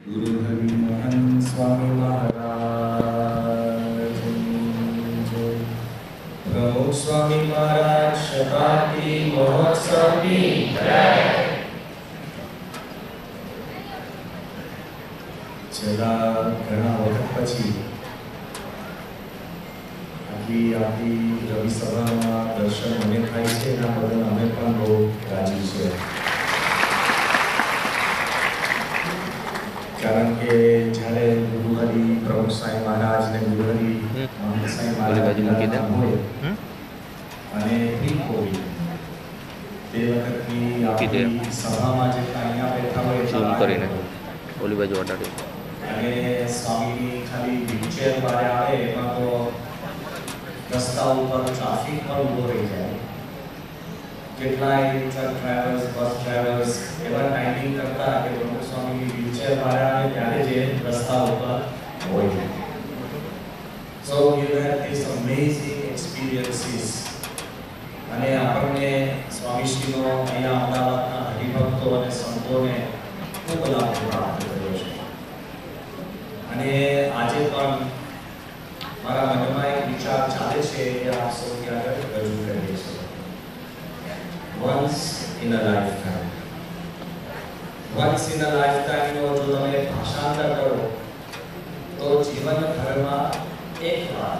ગુરુ હરિમોહન સ્વામી મહારાજ જય. પ્રમુખ સ્વામી મહારાજ શતાબ્દી મહોત્સવની જય. છેલ્લા ઘણા વખત પછી આપણી રવિ સભામાં દર્શન મને થાય છે, એના બદલ અમે પણ બહુ રાજી છે. કારણ કે જ્યારે ગુરુહરિ પ્રમુખ સાંઈ મહારાજ ને ગુરુહરિ મહંત સાંઈ મહારાજ હોય અને પ્રી કોવિડ તે વખતની આપણી સભામાં જે અહીંયા બેઠા હોય ઝૂમ કરીને ઓલી બાજુ અડાડી અને સ્વામીની ખાલી વ્હીલચેર બહાર આવે એમાં તો રસ્તા ઉપર ટ્રાફિક પણ ઊભો રહી જાય. કેટલાય ટ્રક ડ્રાઈવર્સ, બસ ડ્રાઈવર્સ એવા ટાઈમિંગ કરતા કે પ્રમુખ સ્વામીની વ્હીલચેર બહાર આવે ત્યારે જે રસ્તા ઉપર હોય. So you have these amazing experiences. અને આપણને સ્વામીશ્રીનો અહીંયા અમદાવાદના હરિભક્તો અને સંતોને ખૂબ લાભ પ્રાપ્ત કર્યો છે. અને આજે પણ મારા મનમાં એક વિચાર ચાલે છે એ આપ સૌની આગળ રજૂ કરીએ છીએ. Once in a lifetime. Once in a lifetime નો જો તમે ભાષાંતર કરો તો જીવનભરમાં એક વાર,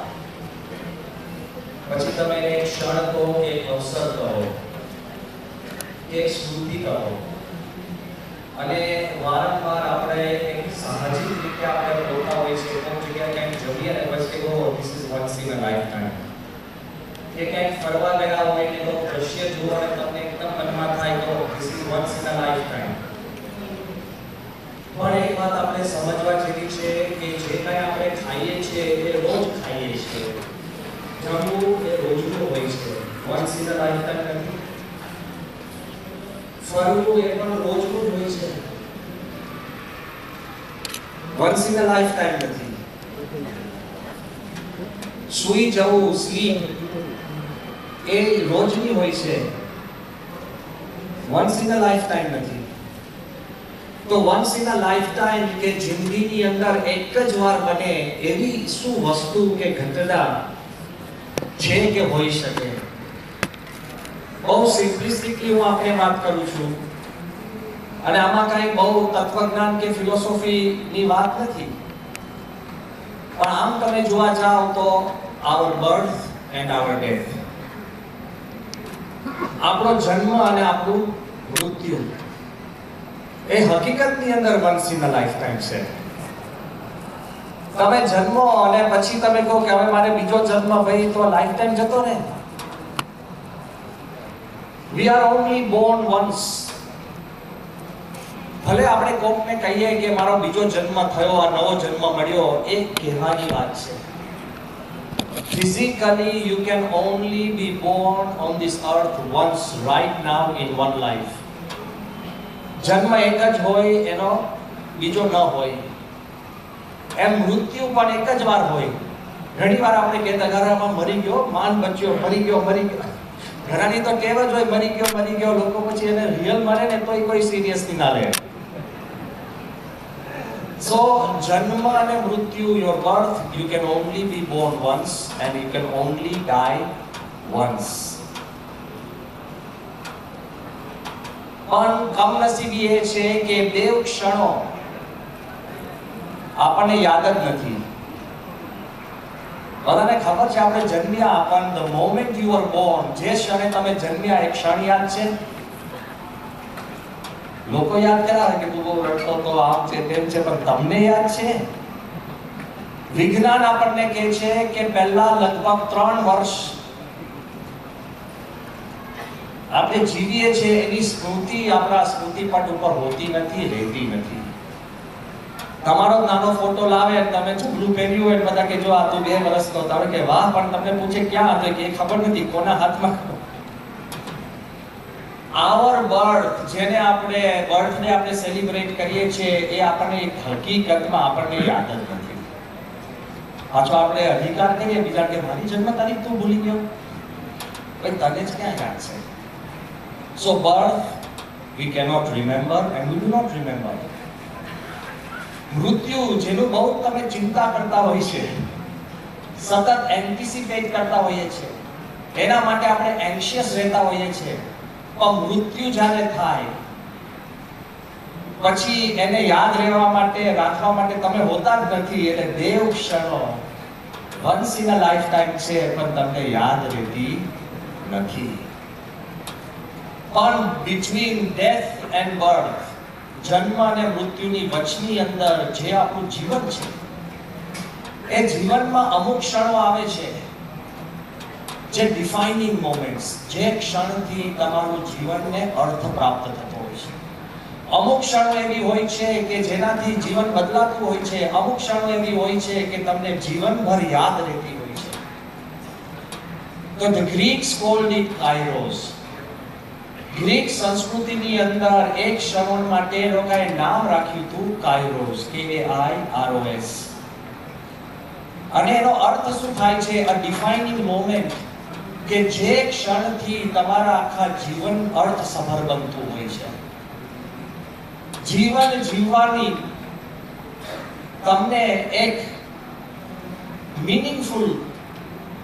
પછી તમે એક ક્ષણ કહો કે એક અવસર કહો કે એક સ્મૃતિ કહો, અને વારંવાર આપણે એક સાહજિક રીતે આપણે બોલતા હોઈએ છીએ. કોઈ જગ્યાએ ક્યાંક જમીએ અને પછી કહો this is once in a lifetime, કે ક્યાંક ફરવા ગયા હોય કે તો દ્રશ્ય જુઓ અને તમને એકદમ મનમાં થાય તો this is once in a lifetime. પણ એક વાત આપણે સમજવા જેવી છે કે જે કંઈ આપણે ખાઈએ છીએ એ રોજ ખાઈએ છીએ. જમવું એ રોજનું હોય છે, વન્સ ઇન અ લાઈફટાઈમ નથી. ફરવું એ પણ રોજનું હોય છે, વન્સ ઇન અ લાઈફટાઈમ નથી. સૂઈ જવું, સ્લીપ એ રોજની હોય છે, વન્સ ઇન અ લાઈફટાઈમ નથી. તો વન્સ ઇન અ લાઈફટાઈમ કે જિંદગીની અંદર એક જ વાર બને એવી શું વસ્તુ કે ઘટના છે કે હોઈ શકે? બહુ સિમ્પલિસ્ટિકલી હું આપને વાત કરું છું, અને આમાં કઈ બહુ તત્વજ્ઞાન કે ફિલોસોફીની વાત નથી. પણ આમ તમે જોવા જાઓ તો our birth and our death, આપણો જન્મ અને આપણું મૃત્યુ એ હકીકતની અંદર વન્સ ઇન અ લાઈફટાઈમ છે. તમે જન્મો અને પછી તમે કહો કે હવે મારે બીજો જન્મ, ભાઈ તો લાઈફટાઈમ જતો ને. We are only born once. ભલે આપણે કોકને કહીએ કે મારો બીજો જન્મ થયો, આ નવો જન્મ મળ્યો, એ કહેવાની વાત છે. Physically you can only be born on this earth once, right now, in one life. જન્મ એક જ હોય, એનો બીજો ન હોય. એમ મૃત્યુ પણ એક જ વાર હોય. ઘણી વાર આપણે કહેતા ઘરમાં મરી ગયો, માન બચ્યો, મરી ગયો. ઘણાની તો કહેવત હોય મરી ગયો. લોકો પછી એને રિયલ માને ને તોય કોઈ સિરિયસલી ના લે. So જન્મ અને મૃત્યુ, your birth, you can only be born once and you can only die once. પણ કમનસીબી એ છે કે બે ક્ષણો આપણને યાદ જ નથી. બધાને ખબર છે આપણે જન્મ્યા, પણ the moment you are born, જે ક્ષણે તમે જન્મ્યા એ ક્ષણ યાદ છે? લોકો યાદ કરાવે કે તું બહુ રડતો તો, આમ છે તેમ છે, પણ તમને યાદ છે? વિજ્ઞાન આપણને કહે છે કે પહેલા લગભગ 3 વર્ષ આપણે જીવીએ છીએ એની સ્મૃતિ આપણા સ્મૃતિપટ ઉપર હોતી નથી, રહેતી નથી. તમારો નાનો ફોટો લાવે અને તમે ઝૂંપડું પહેર્યું હોય, બધા કે જો આ તો 2 વર્ષનો, તમે કે વાહ, પણ તમને પૂછે ક્યાં હતો કે ખબર નથી, કોના હાથમાં. our birth, જેને આપણે બર્થડે આપણે સેલિબ્રેટ કરીએ છીએ, એ આપણને એક હકીકતમાં આપણને યાદ જ નથી. પાછો આપણે અધિકાર કરીએ બીજા કે મારી જન્મ તારીખ તું ભૂલી ગયો, ભાઈ તને જ ક્યાં યાદ છે? So birth we cannot remember and we do not remember. મૃત્યુ જેનું બહુ તમે ચિંતા કરતા હોય છે, સતત એન્ટિસિપેટ કરતા હોઈએ છે, એના માટે આપણે એન્શિયસ રહેતા હોઈએ છીએ, પણ મૃત્યુ જ્યારે થાય પછી એને યાદ રહેવા માટે, રાખવા માટે તમે હોતા જ નથી. એટલે દેવ ક્ષણો once in a life time છે, પણ તમને યાદ રહેતી નથી. પણ બિટવીન ડેથ એન્ડ બર્થ, જન્મ અને મૃત્યુની વચની અંદર જે આપણું જીવન છે, એ જીવનમાં અમુક ક્ષણો આવે છે જે ડિફાઇનિંગ મોમેન્ટ્સ, જે ક્ષણથી તમારું જીવનને અર્થ પ્રાપ્ત થતો હોય છે. અમુક ક્ષણો એવી હોય છે કે જેનાથી જીવન બદલાતું હોય છે. અમુક ક્ષણો એવી હોય છે કે તમને જીવનભર યાદ રહેતી હોય છે. તો the Greeks called it kairos. Greek સંસ્કૃતિની અંદર એક ક્ષણ માટે લોકોએ નામ રાખ્યું હતું કાઇરોસ, KAIROS. અને એનો અર્થ શું થાય છે? અ ડિફાઇનિંગ મોમેન્ટ, કે જે ક્ષણથી તમારા આખા જીવન અર્થસભર બનતું હોય છે. જીવન જીવવાની તમને એક મીનિંગફુલ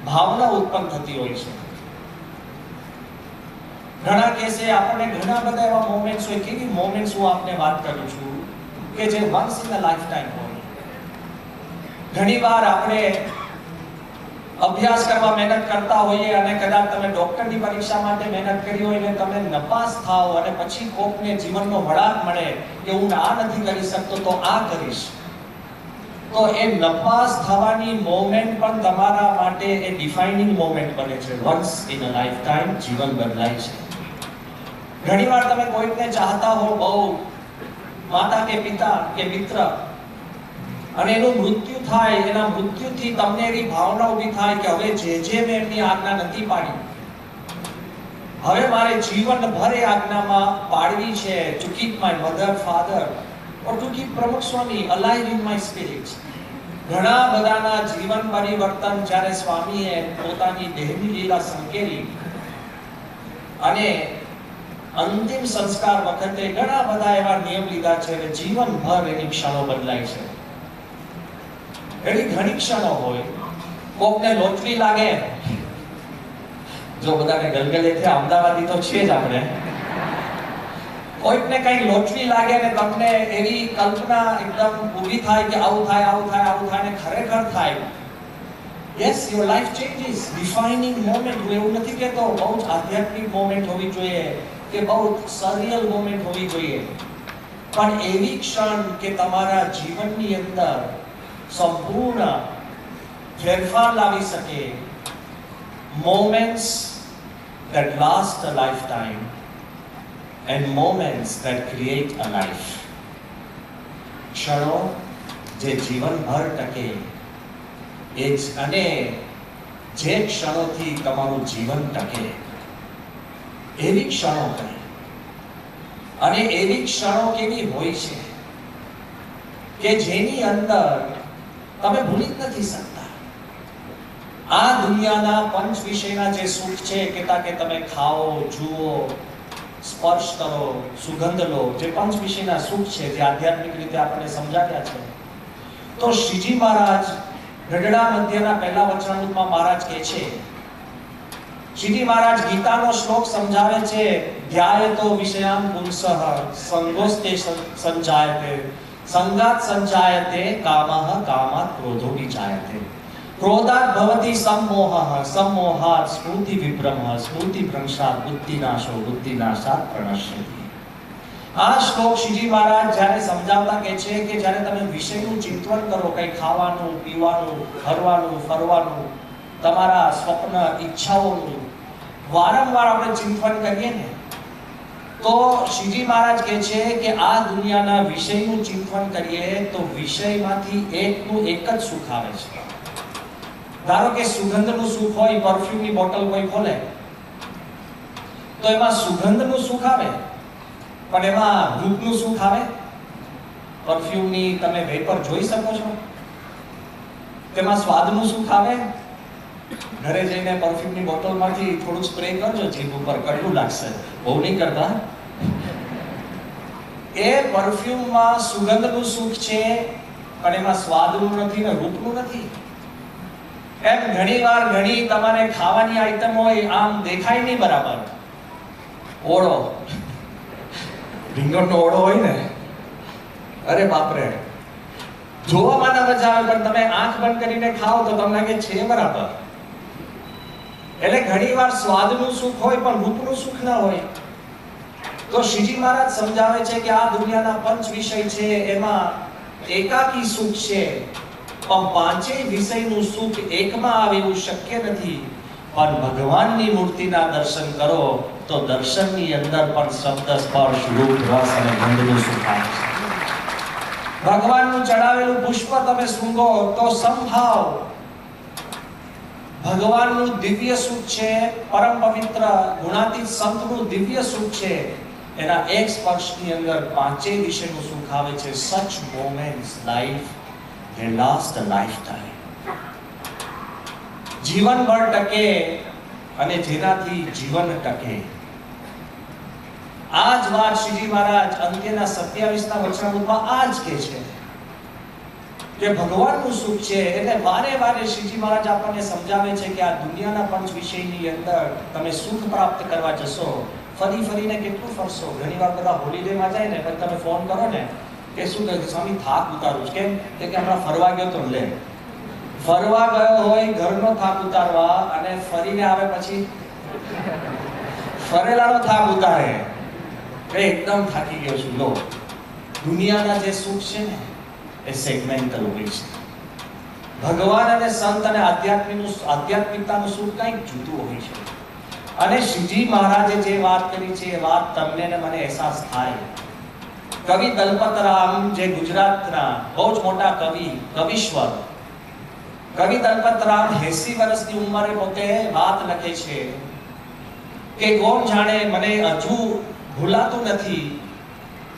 ભાવના ઉત્પન્ન થતી હોય છે. ઘણા કહેશે આપણને ઘણા બધા એવા મોમેન્ટ્સ હોય. કેવી મોમેન્ટ્સ હું આપને વાત કરું છું કે જે once in a life time હોય. ઘણીવાર આપણે અભ્યાસ કરવા મહેનત કરતા હોઈએ અને કદાચ તમે ડોક્ટરની પરીક્ષા માટે મહેનત કરી હોય ને તમે નપાસ થાઓ અને પછી કોકને જીવનનો વળાંક મળે કે હું આ નથી કરી શકતો તો આ કરીશ, તો એ નપાસ થવાની મોમેન્ટ પણ તમારા માટે એ ડિફાઇનિંગ મોમેન્ટ બને છે. Once in a life time જીવન બદલાય છે. ઘણીવાર તમે કોઈકને ચાહતા હો બહુ, માતા કે પિતા કે મિત્ર, અને એનું મૃત્યુ થાય, એના મૃત્યુથી તમને એવી ભાવના ઊભી થાય કે હવે જે મેં એમની આજ્ઞા નથી પાડી, હવે મારે જીવનભર એ આજ્ઞામાં પાડવી છે. To keep my mother, father, or to keep પ્રમુખ સ્વામી અલાઇવ ઇન માય સ્પિરિટ. ઘણા બધાના જીવન પરિવર્તન જ્યારે સ્વામીએ પોતાની દેહની લીલા સંકેલી અને અંતિમ સંસ્કાર વખતે ઘણા બધા એવા નિયમ લીધા છે અને જીવનભર એની ક્ષણો બદલાય છે. એવી ઘણી ક્ષણો હોય. કોકને લોટરી લાગે, જો બધાને ગલગલે છે, અમદાવાદી તો છે જ આપણે. કોઈકને કઈ લોટરી લાગે ને તમને એવી કલ્પના એકદમ ઊભી થાય કે આવું થાય, આવું થાય, આવું થાય, ને ખરેખર થાય. Yes, your life changes. Defining moment. હું એવું નથી કહેતો બહુ જ આધ્યાત્મિક મોમેન્ટ હોવી જોઈએ કે બહુ સરિયલ મોમેન્ટ હોવી જોઈએ, પણ એવી ક્ષણ કે તમારા જીવનની અંદર સંપૂર્ણ ફેરફાર લાવી શકે. Moments that last a lifetime and moments that create a life. ક્ષણો જે જીવનભર ટકે એ જ, અને જે ક્ષણોથી તમારું જીવન ટકે એવી ક્ષણો કરે. અને એવી ક્ષણો કેવી હોય છે કે જેની અંદર તમે ભૂલી જ નથી શકતા. આ દુનિયાના પંચ વિષયના જે સુખ છે, કે તમે ખાઓ, જુઓ, સ્પર્શ કરો, સુગંધ લો, જે પંચ વિષયના સુખ છે જે આધ્યાત્મિક રીતે આપણને સમજાવ્યા છે, તો શ્રીજી મહારાજ ગઢડા મધ્યના પહેલા વચનામૃતમાં મહારાજ કહે છે, શ્રીજી મહારાજ ગીતાનો શ્લોક સમજાવે છે, ધ્યાયતો વિષયાન પુંસઃ સંગોસ્તે સંજાયતે સંગાત સંજાયતે કામઃ કામાત ક્રોધો વિજાયતે ક્રોધાત ભવતિ सम्मोहः सम्मोहात् स्मृति विभ्रमः स्मृति भ्रंशात् बुद्धिनाशो बुद्धिनाशात् प्रणश्यति. આ શ્લોક શ્રીજી મહારાજ જ્યારે સમજાવતા કહે છે કે જ્યારે તમે વિષયનું ચિંતન કરો, કંઈ ખાવાનું, પીવાનું, હરવાનું, ફરવાનું, તમારા સ્વપ્ન, ઈચ્છાઓનું વારંવાર આપણે ચિંતન કરીએ ને, તો શ્રીજી મહારાજ કહે છે કે આ દુનિયાના વિષયનું ચિંતન કરીએ તો વિષયમાંથી એકનું એક જ સુખ આવે છે. ધારો કે સુગંધનું સુખ હોય, પરફ્યુમની બોટલ કોઈ ખોલે તો એમાં સુગંધનું સુખ આવે, પણ એમાં રૂપનું સુખ આવે. પરફ્યુમની તમે વેપર જોઈ શકો છો, તેમાં સ્વાદનું સુખ આવે. ઘરે જઈને પરફ્યુમની બોટલમાંથી થોડું સ્પ્રે કરજો, જીભ ઉપર કડવું લાગશે, બહુ નહીં કરતા. એ પરફ્યુમમાં સુગંધનું સુખ છે, પણ એમાં સ્વાદનું નથી ને રૂપનું નથી. એમ ઘણીવાર ઘણી તમારે ખાવાની આઈટમ હોય, આમ દેખાય નહીં બરાબર. ઓળો, રીંગણનો ઓળો હોય ને, અરે બાપરે, જોવામાં ના મજા આવે, પણ તમે આંખ બંધ કરીને ખાઓ તો તમને લાગે છે બરાબર. એટલે ઘણીવાર સ્વાદનું સુખ હોય પણ રૂપનું સુખ ના હોય. તો શ્રીજી મહારાજ સમજાવે છે કે આ દુનિયાના પંચ વિષય છે, એમાં એકાકી સુખ છે, પણ પાંચેય વિષયનું સુખ એકમાં આવે એવું શક્ય નથી. પણ ભગવાનની મૂર્તિના દર્શન કરો તો દર્શનની અંદર પણ શબ્દ, સ્પર્શ, રૂપ, રસ અને ગંધનું સુખ આવે છે. ભગવાનનું ચડાવેલું પુષ્પ તમે સૂંઘો તો સંભાવ ભગવાનનું દિવ્ય સુખ છે, પરમ પવિત્ર ગુણાતીત સંતનું દિવ્ય સુખ છે. એના એક સ્પર્શની અંદર પાંચેય વિષયનું સુખ આવે છે. Such moments life they last a lifetime. જીવનભર ટકે અને જેનાથી જીવન ટકે. આ જ વાત શ્રીજી મહારાજ અંત્યના 27ના વચનામૃતમાં આ જ કહે છે કે ભગવાનનું સુખ છે. એટલે વારે વારે શ્રીજી મહારાજ આપણને સમજાવે છે કે આ દુનિયાના પંચ વિષયની અંદર તમે સુખ પ્રાપ્ત કરવા જશો, ફરી ફરીને કેટલું ફરશો. ઘણીવાર બધા હોલિડેમાં જાય ને, પછી તમે ફોન કરો ને કે શું કહે, સ્વામી થાક ઉતારું છું. કેમ? કે હમણાં ફરવા ગયો તો લે, ફરવા ગયો હોય ઘરનો થાક ઉતારવા, અને ફરીને આવે પછી ફરેલાનો થાક ઉતારે કે એકદમ થાકી ગયો છું. લો, દુનિયાના જે સુખ છે ને એ સેગમેન્ટલ હોય છે. ભગવાન અને સંત અને આધ્યાત્મિકતાનું સુખ કંઈક જુદું હોય છે. અને શ્રીજી મહારાજે જે વાત કરી છે એ વાત તમને ને મને અહેસાસ થાય. કવિ દલપતરામ, જે ગુજરાતના બહુ જ મોટા કવિશ્વર, કવિ દલપતરામ 80 વર્ષની ઉંમરે પોતે વાત લખે છે કે કોણ જાણે, મને હજુ ભૂલાતું નથી,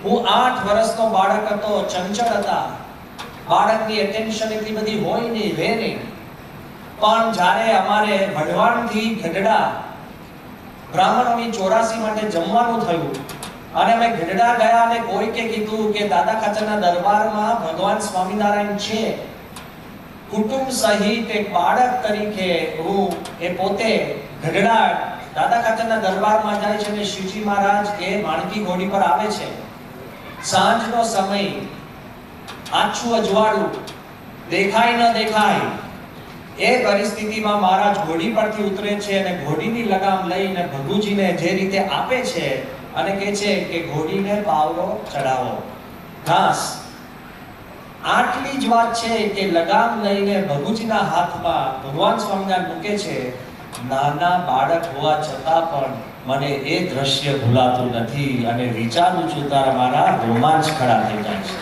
હું 8 વર્ષનો બાળક હતો, ચંચળ હતા, બાળકની એટેન્શન એટલી બધી હોય નહીં, રહે નહીં. પણ જ્યારે અમારે વઢવાણથી ગઢડા બ્રાહ્મણોની 84 માટે જમવાનું થયું અને અમે ગઢડા ગયા અને કોઈકે કીધું કે દાદા ખાચરના દરબારમાં ભગવાન સ્વામિનારાયણ છે, કુટુંબ સહિત એક બાળક તરીકે હું એ પોતે ગઢડા દાદા ખાચરના દરબારમાં જાય છે અને શ્રીજી મહારાજ એ માણકી ઘોડી પર આવે છે. સાંજનો સમય, આછું અજવાળું, દેખાય ન દેખાય, એ પરિસ્થિતિમાં મહારાજ ઘોડી પરથી ઉતરે છે અને ઘોડીની લગામ લઈને ભગુજીને જે રીતે આપે છે અને કહે છે કે ઘોડીને પાવલો ચડાવો, ઘાસ. આટલી જ વાત છે કે લગામ લઈને ભગુજીના હાથમાં ભગવાન સ્વામિનારાયણ મૂકે છે. નાના બાળક હોવા છતાં પણ મને એ દ્રશ્ય ભૂલાતું નથી અને વિચારું છું ત્યારે મારા રોમાંચ ખડા થઈ જાય છે.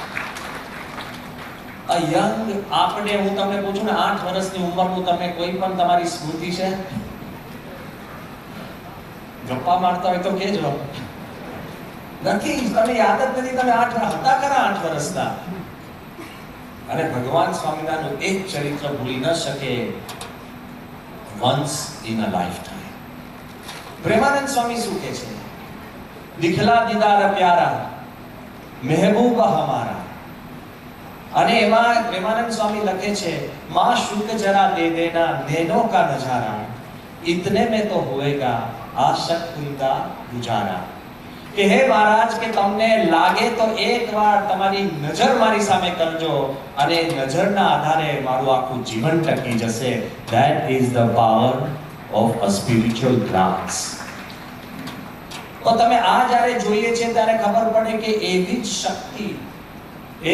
આપણે, હું તમને પૂછું ને, 8 વર્ષની ઉંમરનું તમને કોઈ પણ તમારી સ્મૃતિ છે? ગપ્પા મારતા હોય તો કહેજો. નથી, તમને યાદ જ નથી. તમે 8 હતા ખરા 8 વર્ષના. અને ભગવાન સ્વામિનારાયણનું એક ચરિત્ર ભૂલી ન શકે, once in a lifetime. Premanand Swami શું કહે છે? દિખલા દીદાર પ્યારા મહેબૂબા હમારા. અને એમાં પ્રેમાનંદ સ્વામી લખે છે, માँ शुक जरा दे देना नैनों का नजारा, इतने में तो होएगा आशक उनका गुजारा. કે હે મહારાજ, કે તમને લાગે તો એકવાર તમારી નજર મારી સામે કરજો અને નજરના આધારે મારું આખું જીવન ટકી જશે. That is the power of a spiritual glance. તો તમે આ જ્યારે જોઈએ છે ત્યારે ખબર પડે કે એવી જ શક્તિ,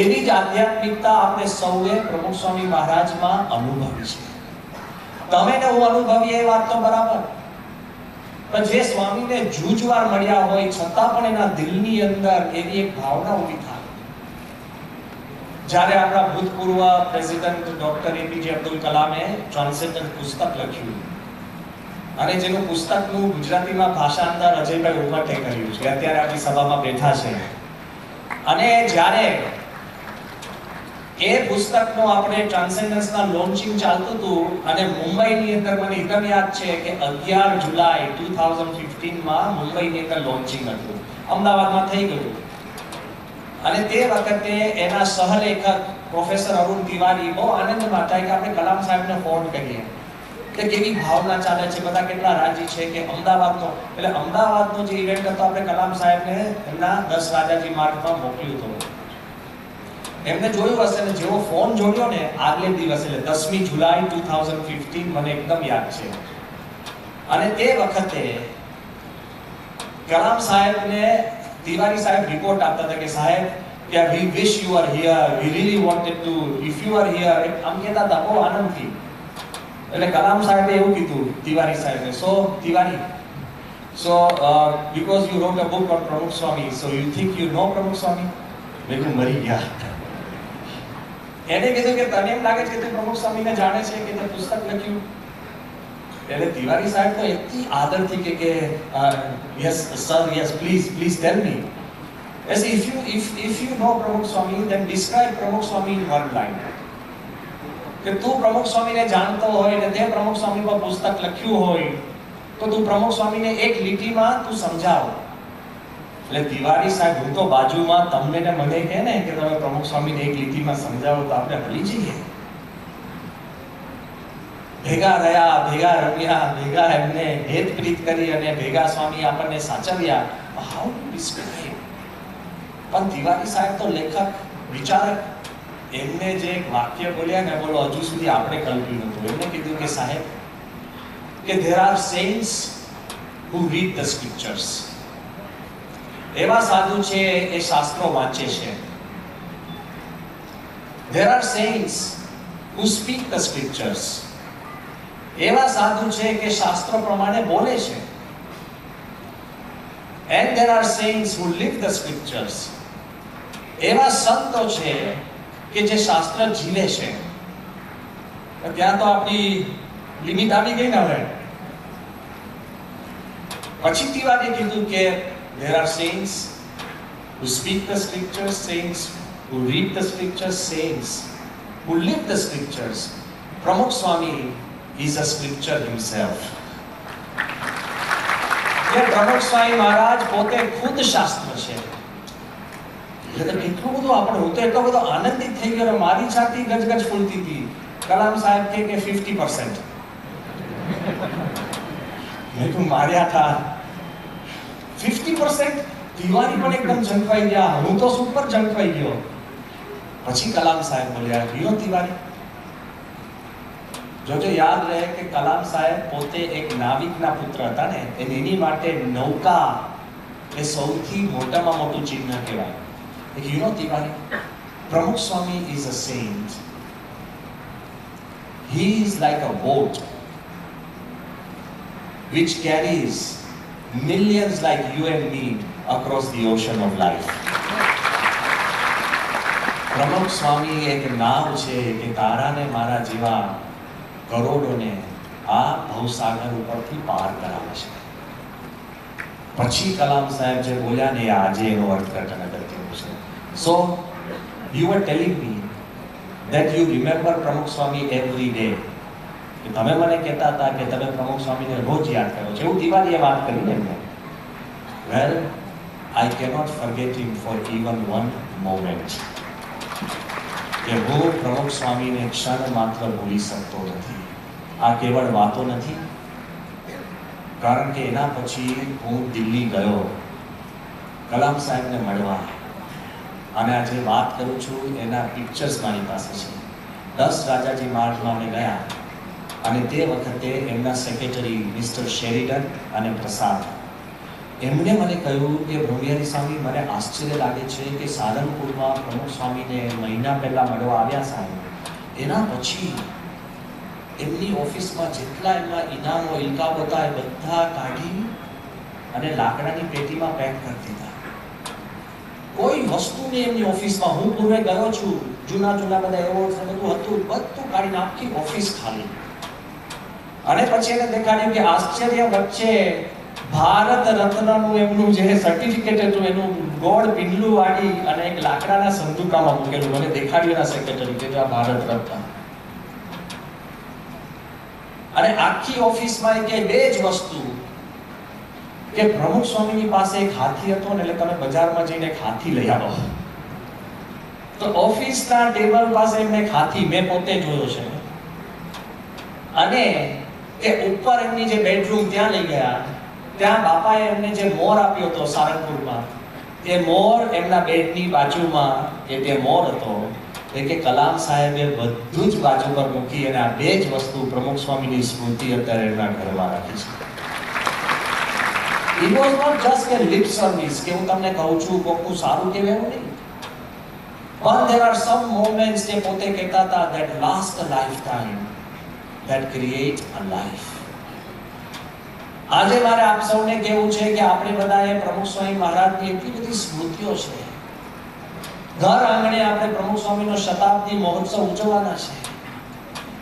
એવી જ આધ્યાત્મિકતા આપણે સૌએ પ્રમુખ સ્વામી મહારાજમાં અનુભવી છે. તમે ને હું અનુભવીએ એ વાત તો બરાબર, પણ જે સ્વામીને જૂજવાર મળ્યા હોય છતાં પણ એના દિલની અંદર એવી એક ભાવના ઊભી થાય. જ્યારે આપણા ભૂતપૂર્વ પ્રેસિડેન્ટ ડોક્ટર એપીજે અબ્દુલ કલામે ટ્રાન્સેન્ડન્ટ પુસ્તક લખ્યું અને જેનું પુસ્તકનું ગુજરાતીમાં ભાષાંતર અજયભાઈ ઉમટે કર્યું છે, અત્યારે આપણી સભામાં બેઠા છે. અને જ્યારે એ પુસ્તકનું આપણે ટ્રાન્સેન્ડન્સના લોન્ચિંગ ચાલતું હતું અને મુંબઈની અંદર મને એકદમ યાદ છે કે 11 જુલાઈ 2015માં મુંબઈની અંદર લોન્ચિંગ હતું, અમદાવાદમાં થઈ ગયું. અને તે વખતે એના સહલેખક પ્રોફેસર અરુણ તિવારી બહુ આનંદમાં હતા કે આપણે કલામ સાહેબને ફોન કરીએ કે કેવી ભાવના ચાલે છે, બધા કેટલા રાજી છે કે અમદાવાદનો, એટલે અમદાવાદનો જે ઇવેન્ટ હતો આપણે કલામ સાહેબને એમના 10 રાજાજી માર્ગમાં મોકલ્યું હતું. એમને જોયું હશે ને જેવો ફોન જોડ્યો ને આગલે દિવસ એટલે 10મી જુલાઈ 2015 મને એકદમ યાદ છે. અને તે વખતે કલામ સાહેબને તિવારી સાહેબ રિપોર્ટ આપતા હતા કે સાહેબ કે we wish you are here, we really wanted to, if you are here, આમ કહેતા હતા બહુ આનંદથી. એટલે કલામ સાહેબે એવું કીધું તિવારી સાહેબને, so Tiwari, so because you wrote a book on પ્રમુખ સ્વામી, so you think you know પ્રમુખ સ્વામી? મેં કીધું મરી ગયા. એને કીધું કે તને એમ લાગે છે કે તું પ્રમુખ સ્વામીને જાણે છે કે તે પુસ્તક લખ્યું? એટલે તિવારી સાહેબ તો એટલી આદરથી કે yes sir, yes please tell me. As if you know પ્રમુખ સ્વામી, then describe પ્રમુખ સ્વામી in one line. કે તું પ્રમુખ સ્વામીને જાણતો હોય ને તે પ્રમુખ સ્વામી પર પુસ્તક લખ્યું હોય તો તું પ્રમુખ સ્વામીને એક લીટીમાં તું સમજાવ. એટલે તિવારી સાહેબ હું તો બાજુમાં તમને ને મને કહે ને કે તમે પ્રમુખ સ્વામીને એક લીટીમાં સમજાવો તો આપણે ભૂલી જઈએ. ભેગા રહ્યા, ભેગા રમ્યા, ભેગા એમને હેત પ્રીત કરી અને ભેગા સ્વામી આપણને સાચવ્યા. How to describe? પણ તિવારી સાહેબ તો લેખક, વિચારક, એમને જે એક વાક્ય બોલ્યા ને બોલો હજુ સુધી આપણે કલ્પ્યું નહોતું. એમને કીધું કે સાહેબ કે there are saints who read the scriptures. એવા સાધુ છે એ શાસ્ત્રો વાંચે છે. There are saints who speak the scriptures. એવા સાધુ છે કે શાસ્ત્ર પ્રમાણે બોલે છે. And there are saints who live the scriptures. એવા સંતો છે કે જે શાસ્ત્ર જીવે છે. ત્યાં તો આપણી લિમિટ આવી ગઈ ને હવે. પછી તિવારીએ કીધું કે there are saints who speak the scriptures, saints who read the scriptures, saints who live the scriptures. પ્રમુખ સ્વામી is a scripture himself. એ પ્રમુખ સ્વામી મહારાજ પોતે ખુદ શાસ્ત્ર છે. એટલે કેટલું બધું આપણે, હું તો એટલો બધો આનંદિત થઈ ગયો, મારી છાતી ગજગજ ફૂલતી હતી. કલામ સાહેબ કે 50%. મેં તું માર્યા હતા 50%. તિવારી પણ એકદમ ઝંખવાઈ ગયા, હું તો સુપર ઝંખવાઈ ગયો. પછી કલામ સાહેબ બોલ્યા, રિયો તિવારી, જોજો યાદ રહે કે કલામ સાહેબ પોતે એક નાવિકના પુત્ર હતા ને, એની માટે નૌકા એ સૌથી મોટામાં મોટું ચિહ્ન કહેવાય. You know Tiwari, Pramukh Swami is a saint. He is like a boat which carries millions like you and me across the ocean of life. Pramukh Swami એક નાવ છે કે તારાને મારા જેવા કરોડોને આ ભવસાગર ઉપરથી પાર કરાવે છે. પછી કલામ સાહેબ જે બોલ્યા ને આજે એનો અર્થઘટન કર્યું છે. So you were telling me that you remember પ્રમુખ સ્વામી every day. કે તમે મને કહેતા હતા કે તમે પ્રમુખ સ્વામીને રોજ યાદ કરો છો. એવું તિવારીએ વાત કરી ને એમને. Well, I cannot forget him for even one moment. કે હું પ્રમુખ સ્વામીને ક્ષણ માત્ર ભૂલી શકતો નથી. આ કેવળ વાતો નથી, કારણ કે એના પછી હું દિલ્હી ગયો કલામ સાહેબને મળવા, અને આજે વાત કરું છું એના પિક્ચર્સ મારી પાસે છે. 10 રાજાજી માર્ગમાં અમે ગયા અને તે વખતે એમના સેક્રેટરી મિસ્ટર શેરિડન અને પ્રસાદ, એમણે મને કહ્યું કે બ્રહ્મયારી સ્વામી, મને આશ્ચર્ય લાગે છે કે સારંગપુરમાં પ્રમુખ સ્વામીને મહિના પહેલા મળવા આવ્યા સાહેબ, એના પછી એમની ઓફિસમાં જેટલા એમના ઇનામો ઇલકાઓ હતા એ બધા કાઢી અને લાકડાની પેટીમાં પેક કરી દીધા. કોઈ વસ્તુ નહીં એમની ઓફિસમાં. હું પૂર્વે ગયો છું, જૂના બધા એવોર્ડ્સ ને બધું હતું, બધું કાઢીને આખી ઓફિસ ખાલી. અને પછી એને દેખાડ્યું કે આશ્ચર્ય વચ્ચે ભારત રત્નનું એમનું જે સર્ટિફિકેટ હતું એનું ગોળ પિંડલું વાળી અને એક લાકડાના સંદૂકામાં મૂકેલું. મને દેખાડ્યું એના સેક્રેટરી કે આ ભારત રત્ન. અને આખી ઓફિસમાં કે બે જ વસ્તુ, કે પ્રમુખ સ્વામીની પાસે એક હાથી હતો ને, એટલે તમે બજારમાં જઈને એક હાથી લઈ આવો. તો ઓફિસના ટેબલ પાસે એમને હાથી મેં પોતે જોયો છે, અને એ ઉપર એમની જે બેડરૂમ ત્યાં લઈ ગયા, ત્યાં બાપાએ એમને જે મોર આપ્યો હતો સારંગપુરમાં, એ મોર એમના બેડની બાજુમાં જે મોર હતો એ કે કલામ સાહેબે બધું જ બાજુ પર મૂકી અને આ બે જ વસ્તુ પ્રમુખ સ્વામીની સ્મૃતિ અત્યારે એમના ઘરમાં રાખી છે. It was not just a lip service કે હું તમને કહું છું કોકનું સારું કહેવાય એવું નહીં, but there are some moments જે પોતે કહેતા હતા that last a lifetime, that create a life. આજે મારે આપ સૌને કહેવું છે કે આપણે બધાએ પ્રમુખ સ્વામી મહારાજની એટલી બધી સ્મૃતિઓ છે. ઘર આંગણે આપણે પ્રમુખ સ્વામીનો શતાબ્દી મહોત્સવ ઉજવવાના છે.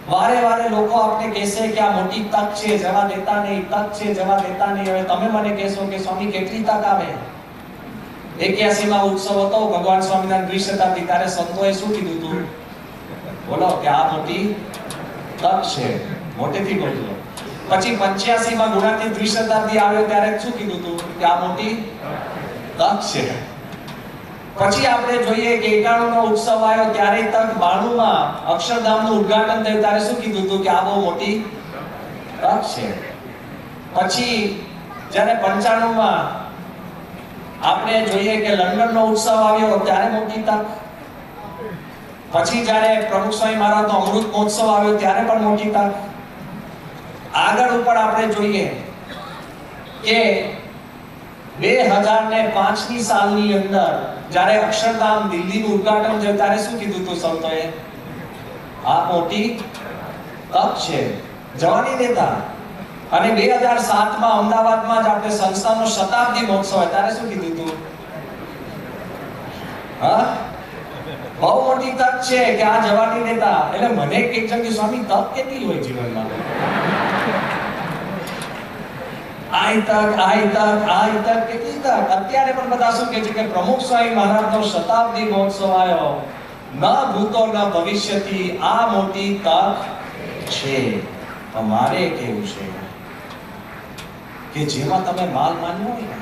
વારે વારે લોકો આપણે કહેશે કે આ મોટી તક છે, જવા દેતા નહીં, તક છે, જવા દેતા નહીં. હવે તમે મને કહેશો કે સ્વામી કેટલી તક આવે? 81 માં ઉત્સવ હતો ભગવાન સ્વામિનારાયણ દ્વિશતાબ્દી, ત્યારે સંતોએ શું કીધું હતું? બોલો કે આ મોટી તક છે, મોટેથી બોલજો. પછી 85 માં ગુણાતીત દ્વિશતાબ્દી આવ્યો ત્યારે શું કીધું હતું? કે આ મોટી તક છે. પછી આપણે જોઈએ કે 91 નો ઉત્સવ આવ્યો ત્યારે તક, 92 માં અક્ષરધામનું ઉદ્ઘાટન થયું ત્યારે શું કીધું હતું? કે આ બહુ મોટી તક છે. પછી જ્યારે 95 માં આપણે જોઈએ કે લંડનનો ઉત્સવ આવ્યો ત્યારે મોટી તક. પછી જ્યારે પ્રમુખ સ્વામી મહારાજનો અમૃત મહોત્સવ આવ્યો ત્યારે પણ મોટી તક. આગળ ઉપર આપણે જોઈએ કે 2005 ની સાલની અંદર જ્યારે અક્ષરધામ દિલ્હીનું ઉદ્ઘાટન થયું ત્યારે શું કીધું હતું સંતોએ? આ મોટી તક છે, જવાની દેતા. અને 2007 માં અમદાવાદમાં જ આપણે સંસ્થાનો શતાબ્દી મહોત્સવ ત્યારે શું કીધું હતું? હા, બહુ મોટી તક છે કે આ જવાની દેતા. એટલે મને એક જણ કે સ્વામી તક કેટલી હોય જીવનમાં? આઈ તક કેટલી તક? અત્યારે પણ બધા શું કહે છે કે પ્રમુખ સ્વામી મહારાજનો શતાબ્દી મહોત્સવ આવ્યો, ન ભૂતો ન ભવિષ્યથી આ મોટી તક છે. તમારે કેવું છે કે જેમાં તમે માલ માન્યો હોય ને,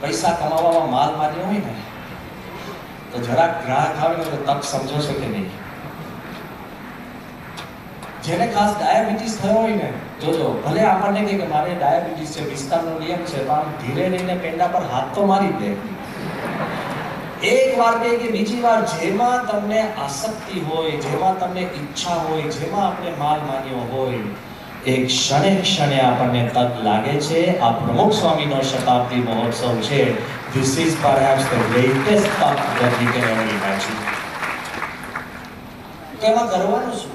પૈસા કમાવામાં માલ માન્યો હોય ને, તો જરાક ગ્રાહક આવે ને તો તક સમજો છો કે નહીં? જેને ખાસ ડાયાબિટીસ થયો હોય ને, જોજો, ભલે આપણને કહે કે મારે ડાયાબિટીસ છે, વિસ્તારનો નિયમ છે, પણ ધીરે રહીને પેંડા પર હાથ તો મારી દે. એક વાર કહે કે બીજી વાર જેમાં તમને આસક્તિ હોય, જેમાં તમને ઈચ્છા હોય, જેમાં આપણે માલ માન્યો હોય, એક ક્ષણે ક્ષણે આપણને તક લાગે છે. આ પ્રમુખ સ્વામીનો શતાબ્દી મહોત્સવ છે. This is perhaps the greatest તક that we can ever imagine. તો એમાં કરવાનું શું?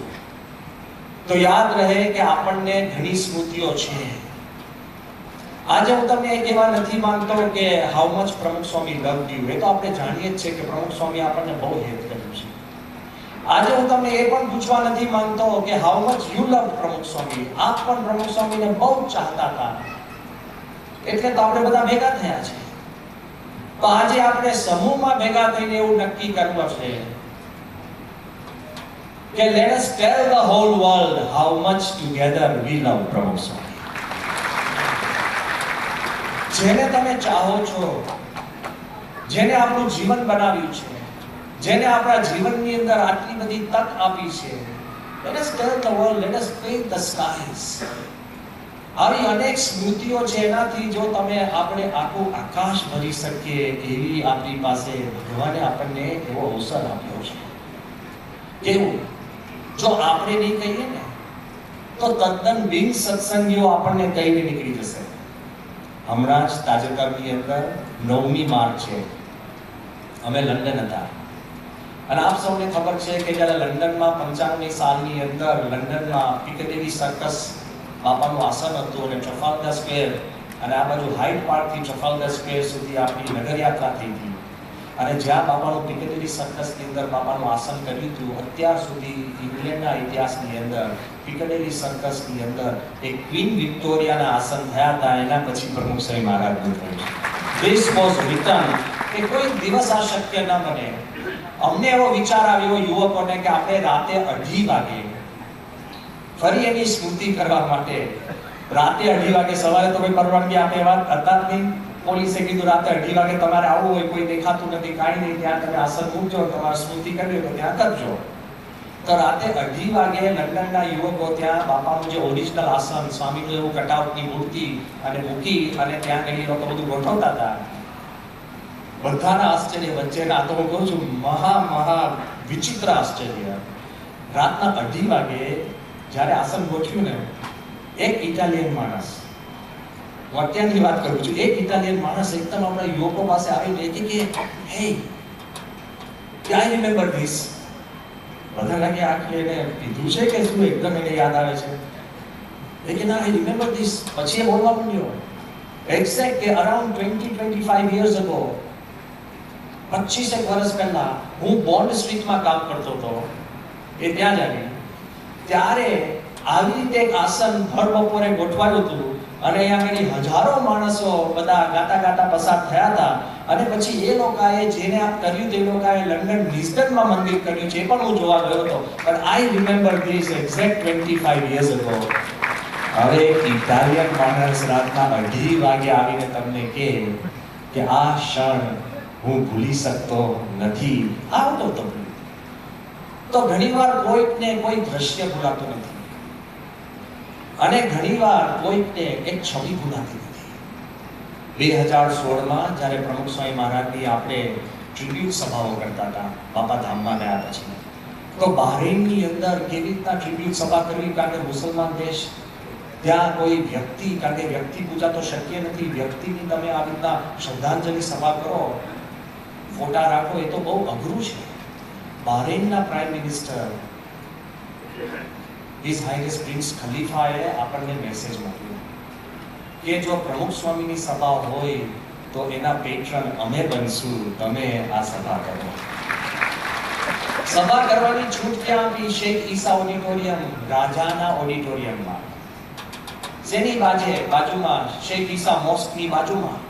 તો યાદ રહે કે આપણને ઘણી સ્મૃતિઓ છે. આજે હું તમને એ કહેવા નથી માંગતો કે હાઉ મચ પ્રમુખ સ્વામી લવ્ડ યુ. એ તો આપણે જાણીએ જ છે કે પ્રમુખ સ્વામી આપણને બહુ હેત કર્યું છે. આજે હું તમને એ પણ પૂછવા નથી માંગતો કે હાઉ મચ યુ લવ પ્રમુખ સ્વામી. આપ પણ પ્રમુખ સ્વામીને બહુ ચાહતા હતા, એટલે તો આપણે બધા ભેગા થયા છે. તો આજે આપણે સમૂહમાં ભેગા થઈને એવું નક્કી કરવું છે કે let us tell the whole world how much together we love પ્રમુખ સ્વામી. જેને તમે ચાહો છો, જેને આપણું જીવન બનાવ્યું છે, જેને આપણા જીવનની અંદર આટલી બધી તક આપી છે, let us tell the world, let us paint the skies. આવી અનેક સ્મૃતિઓ છે, એનાથી જો તમે આપણે આખું આકાશ ભરી શકીએ એવી આપણી પાસે ભગવાને આપણને એવો અવસર આપ્યો છે. કેવું? જો આપણે નહીં કહીએ ને તો તદ્દન બિન સત્સંગીઓ આપણને કહીને નીકળી જશે. હમણાં જ તાજેતરની અંદર 9મી માર્ચ છે, અમે લંડન હતા, અને આપ સૌને ખબર છે કે જ્યારે લંડનમાં 95ની સાલની અંદર લંડનમાં પિકેડિલી સર્કસ બાપાનું આસન હતું, અને ટ્રફાલ્ગર સ્ક્વેર અને આ બાજુ હાઇડ પાર્કથી ટ્રફાલ્ગર સ્ક્વેર સુધી આપણી નગરયાત્રા થઈ હતી. અને જ્યાં બાપાનું પિકેડિલી સર્કસની અંદર બાપાનું આસન કર્યું હતું, અત્યાર સુધી ઇંગ્લેન્ડના ઇતિહાસની અંદર પિકેડિલી સર્કસની અંદર એક ક્વીન વિક્ટોરિયાના આસન થયા હતા. એના પછી પ્રમુખ સ્વામી મહારાજનું થયું. This was written કે કોઈ દિવસ આ શક્ય ન બને. અમને એવો વિચાર આવ્યો યુવકોને કે આપણે રાતે 2:30 વાગે ફરી એની સ્મૃતિ કરવા માટે, રાતે 2:30 વાગે, સવારે તો કોઈ પરવાનગી આપે એવા હતા જ નહીં, પોલીસે કીધું રાતે 2:30 વાગે તમારે આવવું હોય, કોઈ દેખાતું નથી, કાંઈ નહીં, ત્યાં તમે આસન મૂકજો, તમારે સ્મૃતિ કરવી હોય તો ત્યાં કરજો. તો રાતે 2:30 વાગે લંડનના યુવકો ત્યાં બાપાનું જે ઓરિજિનલ આસન, સ્વામીનું એવું કટઆઉટની મૂર્તિ અને મૂકી અને ત્યાં કઈ લોકો બધું ગોઠવતા હતા. બધાના આશ્ચર્ય વચ્ચેના તો હું કહું છું મહા વિચિત્ર આશ્ચર્ય. રાતના 2:30 વાગે જ્યારે આસન ગોઠવ્યું ને, એક ઇટાલિયન માણસ, હું અત્યારની વાત કરું છું, એક ઇટાલિયન માણસ એકદમ આપણા યુવકો પાસે આવીને કહે કે હે આઈ રિમેમ્બર ધીસ. બધા લાગે આખી એને કીધું છે કે શું, એકદમ એને યાદ આવે છે. એ કે ના, આઈ રિમેમ્બર ધીસ. પછી એ બોલવા માંડ્યો એક્ઝેક્ટ કે અરાઉન્ડ 20-25 years ago, 25 વર્ષ પહેલા હું બોન્ડ સ્ટ્રીટમાં કામ કરતો હતો, એ ત્યાં જ આવી, ત્યારે આવી રીતે એક આસન ભર બપોરે ગોઠવાયું હતું અને અહીંયા આગળ હજારો માણસો બધા ગાતા પસાર થયા હતા. અને પછી એ લોકોએ જેને આ કર્યું તે લોકોએ લંડન વિઝડનમાં મંદિર કર્યું છે, એ પણ હું જોવા ગયો હતો. પણ I remember this exact 25 years ago. હવે ઇટાલિયન માણસ રાતના 2:30 વાગે આવીને તમને કહે કે આ ક્ષણ હું ભૂલી શકતો નથી, આઉટ ઓફ ધ બ્લુ. તો ઘણીવાર કોઈકને કોઈ દ્રશ્ય ભૂલાતું નથી અને ઘણીવાર કોઈકને એક છબી ભૂલાતી નથી. 2016માં જ્યારે પ્રમુખ સ્વામી મહારાજની આપણે ટ્રિબ્યુટ સભાઓ કરતા હતા બાપા ધામમાં ગયા પછી, તો બહરીનની અંદર કેવી રીતના ટ્રિબ્યુટ સભા કરવી, કારણ કે મુસલમાન દેશ, ત્યાં કોઈ વ્યક્તિ, કારણ કે વ્યક્તિ પૂજા તો શક્ય નથી, વ્યક્તિની તમે આ રીતના શ્રદ્ધાંજલિ સભા કરો, ફોટા રાખો, એ તો બહુ અઘરું છે. બહરીનના prime minister his highness prince ખલીફાએ આપણને મેસેજ મોકલ્યો કે જો પ્રમુખ સ્વામીની સભા હોય તો એના પેટ્રન અમે બનશું, તમે આ સભા કરો. સભા કરવાની છૂટ ક્યાં આપી? શેખ ઈસા ઓડિટોરિયમ, રાજાના ઓડિટોરિયમમાં. જેની બાજુમાં શેખ ઈસા મોસ્કની બાજુમાં.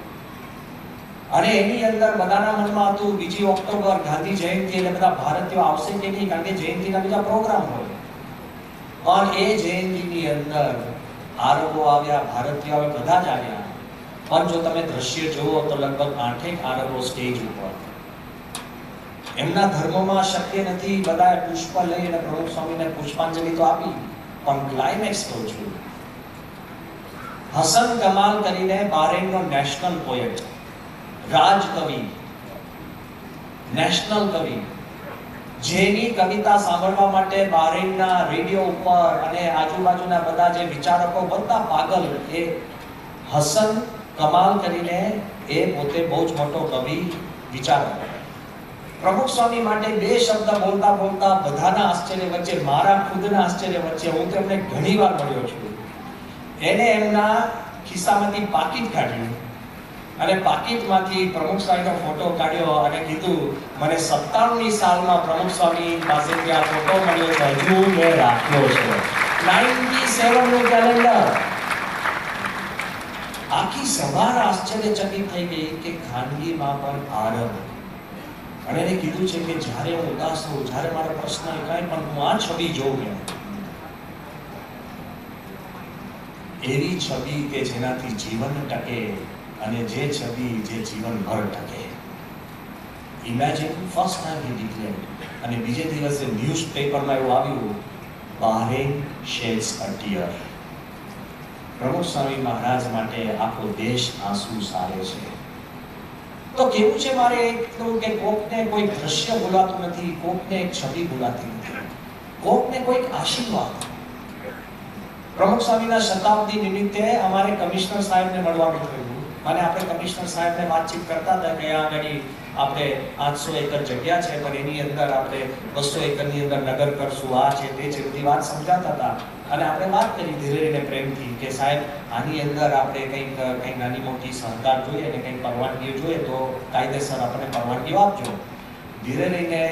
અને એની અંદર બધાના મનમાં હતું 2 ઓક્ટોબર ગાંધી જયંતિ એટલે બધા ભારતીયો આવશે કે નહીં, કારણ કે જયંતિના બીજા પ્રોગ્રામ હોય. પણ એ જયંતિની અંદર આરબો આવ્યા, ભારતીયો આવ્યા, બધા જ આવ્યા. પણ જો તમે દ્રશ્ય જુઓ તો લગભગ 8 આરબો સ્ટેજ ઉપર. એમના ધર્મમાં શક્ય નથી બધાએ પુષ્પ લઈ અને પ્રમુખ સ્વામીને પુષ્પાંજલિ તો આપી, પણ ક્લાઇમેક્સ કહું છું, હસન કમાલ કરીને બહરીનનો નેશનલ પોએટ, રાજ કવિ, નેશનલ કવિ, જેની કવિતા સાંભળવા માટે બહરીનના રેડિયો ઉપર અને આજુબાજુના બધા જે વિચારકો બધા પાગલ. એ હસન કમાલ કરીને એ પોતે બહુ જ મોટો કવિ, વિચારક. પ્રમુખ સ્વામી માટે 2 શબ્દ બોલતા બોલતા બધાના આશ્ચર્ય વચ્ચે, મારા ખુદના આશ્ચર્ય વચ્ચે, હું તેમને ઘણી વાર મળ્યો છું. એને એમના ખિસ્સામાંથી પાકીટ કાઢ્યું અને પાકીટમાંથી પ્રમુખ સ્વામીનો ફોટો કાઢ્યો અને કીધું મને 97ની સાલમાં પ્રમુખ સ્વામી પાસેથી આ ફોટો મળ્યો છે, હજુ મેં રાખ્યો છે. 97 નું કેલેન્ડર. આખી સભા આશ્ચર્યચકિત થઈ ગઈ કે ખાનગીમાં પણ આરબ. અને એને કીધું છે કે જ્યારે હું ઉદાસ હોઉં, જ્યારે મારા પ્રશ્ન કાંઈ પણ, હું આ છબી જોઉં ને, એવી છબી કે જેનાથી જીવન ટકે અને જે છબી જે જીવનભર ટકે. ઇમેજિન ફર્સ્ટ ટાઈમ હી ડિક્લેર્ડ અને બીજે દિવસે ન્યૂઝપેપરમાં એવું આવ્યું, બહરીન શેડ્સ અ ટીયર. પ્રમુખ સ્વામી મહારાજ માટે આખો દેશ આંસુ સારે છે. તો કેવું છે મારે એટલું કે કોકને કોઈ દ્રશ્ય ભૂલાતું નથી, કોકને એક છબી ભૂલાતી નથી, કોકને કોઈક આશીર્વાદ. પ્રમુખ સ્વામીના શતાબ્દી નિમિત્તે અમારે કમિશનર સાહેબને મળવાનું થયું અને આપણે કમિશનર સાહેબને વાતચીત કરતા હતા કે આ ગાડી આપણે 800 એકર જગ્યા છે, પણ એની અંદર આપણે 200 એકરની અંદર નગર કરશું, આ છે તે છે, બધી વાત સમજાતા હતા. અને આપણે વાત કરી ધીરે ધીરે પ્રેમથી કે સાહેબ આની અંદર આપણે કંઈક નાની મોટી સહકાર જોઈએ અને કંઈક પરવાનગીઓ જોઈએ તો કાયદેસર આપણને પરવાનગીઓ આપજો. ધીરે રહીને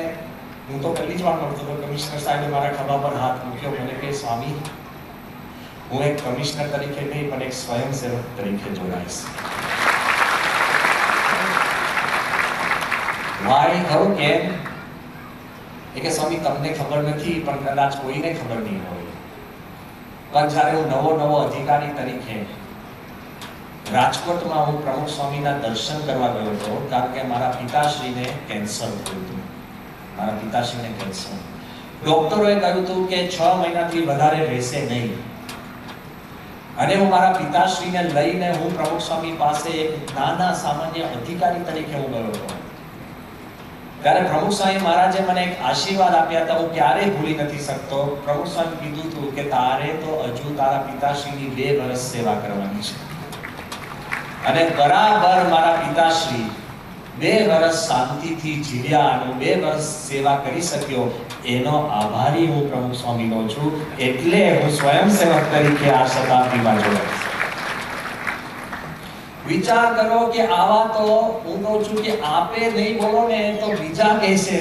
હું તો પહેલી જ વાર મળતો હતો, કમિશનર સાહેબે મારા ખભા પર હાથ મૂક્યો, મને કે સ્વામી હું એક કમિશનર તરીકે નહીં પણ એક સ્વયંસેવક તરીકે જોડાઈશ. વાય કહું કેમ? એ કે સ્વામી તમને ખબર નથી પણ કદાચ કોઈને ખબર નહીં હોય, પણ જ્યારે હું નવો અધિકારી તરીકે રાજકોટમાં હું પ્રમુખ સ્વામીના દર્શન કરવા ગયો હતો, કારણ કે મારા પિતાશ્રીને કેન્સર થયું હતું. મારા પિતાશ્રીને કેન્સર, ડોક્ટરોએ કહ્યું હતું કે 6 મહિનાથી વધારે રહેશે નહીં. અને હું મારા પિતાશ્રીને લઈને હું પ્રમુખ સ્વામી પાસે એક નાના સામાન્ય અધિકારી તરીકે હું ગયો હતો. ત્યારે પ્રમુખ સ્વામી મહારાજે મને એક આશીર્વાદ આપ્યા હતા, હું ક્યારેય ભૂલી નથી શકતો. પ્રમુખ સ્વામી કીધું હતું કે તારે તો હજુ તારા પિતાશ્રીની 2 વર્ષ સેવા કરવાની છે. અને બરાબર મારા પિતાશ્રી 2 વર્ષ શાંતિથી જીવ્યા અને 2 વર્ષ સેવા કરી શક્યો. એનો આભારી હું પ્રમુખ સ્વામીનો છું. એટલે હું સ્વયંસેવક તરીકે આ શતાબ્દીમાં જોડાઈશ. વિચાર કરો કે આવા તો હું કહું છું કે આપે નહીં બોલો ને તો બીજા કહેશે.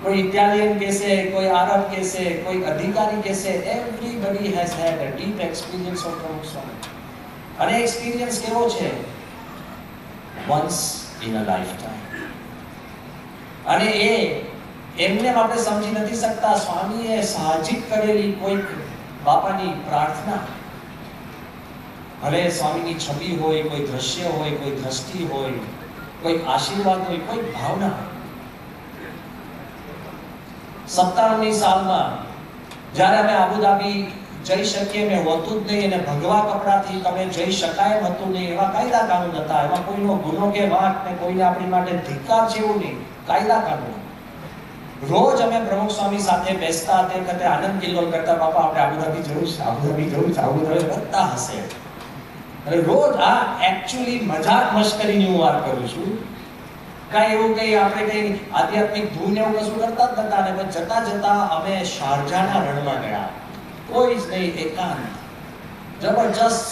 કોઈ ઇટાલિયન કહેશે, કોઈ આરબ કહેશે, કોઈ અધિકારી કહેશે. Everybody has head a deep experience of પ્રમુખ સ્વામી. અને એક્સપિરિયન્સ કેવો છે? Once in a life time. અને એમને આપણે સમજી નથી શકતા. સ્વામીએ સાહજિક કરેલી કોઈક બાપાની પ્રાર્થના, ભલે સ્વામીની છબી હોય, કોઈ દ્રશ્ય હોય, કોઈ દ્રષ્ટિ હોય, કોઈ આશીર્વાદ હોય, કોઈ ભાવના. 97ની સાલમાં જ્યારે અમે આબુધાબી જઈ શકીએ મેં હોતું જ નહીં, અને ભગવા કપડાથી તમે જઈ શકાય એમ હતું નહીં. એવા કાયદા કાનૂન હતા, એમાં કોઈનો ગુનો કે વાંક ને કોઈને આપણી માટે ધિક્કાર છે એવું નહીં. કાયદા કાનૂન. રોજ અમે પ્રમુખ સ્વામી સાથે બેસતા, તે વખતે આનંદ કિલ્લોલ કરતા, બાપા આપણે આબુધાબી જવું છે, આબુધાબી જવું છે, આબુધાબી બધા હશે. અને રોજ આ એકચ્યુઅલી મજાક મશ્કરીની હું વાત કરું છું. કાંઈ એવું કંઈ આપણે કંઈ આધ્યાત્મિક ધૂન એવું કશું કરતા જ નતા. અને જતા જતા અમે શારજાના રણમાં ગયા. કોઈ જ નહીં, એકાંત. જબરજસ્ત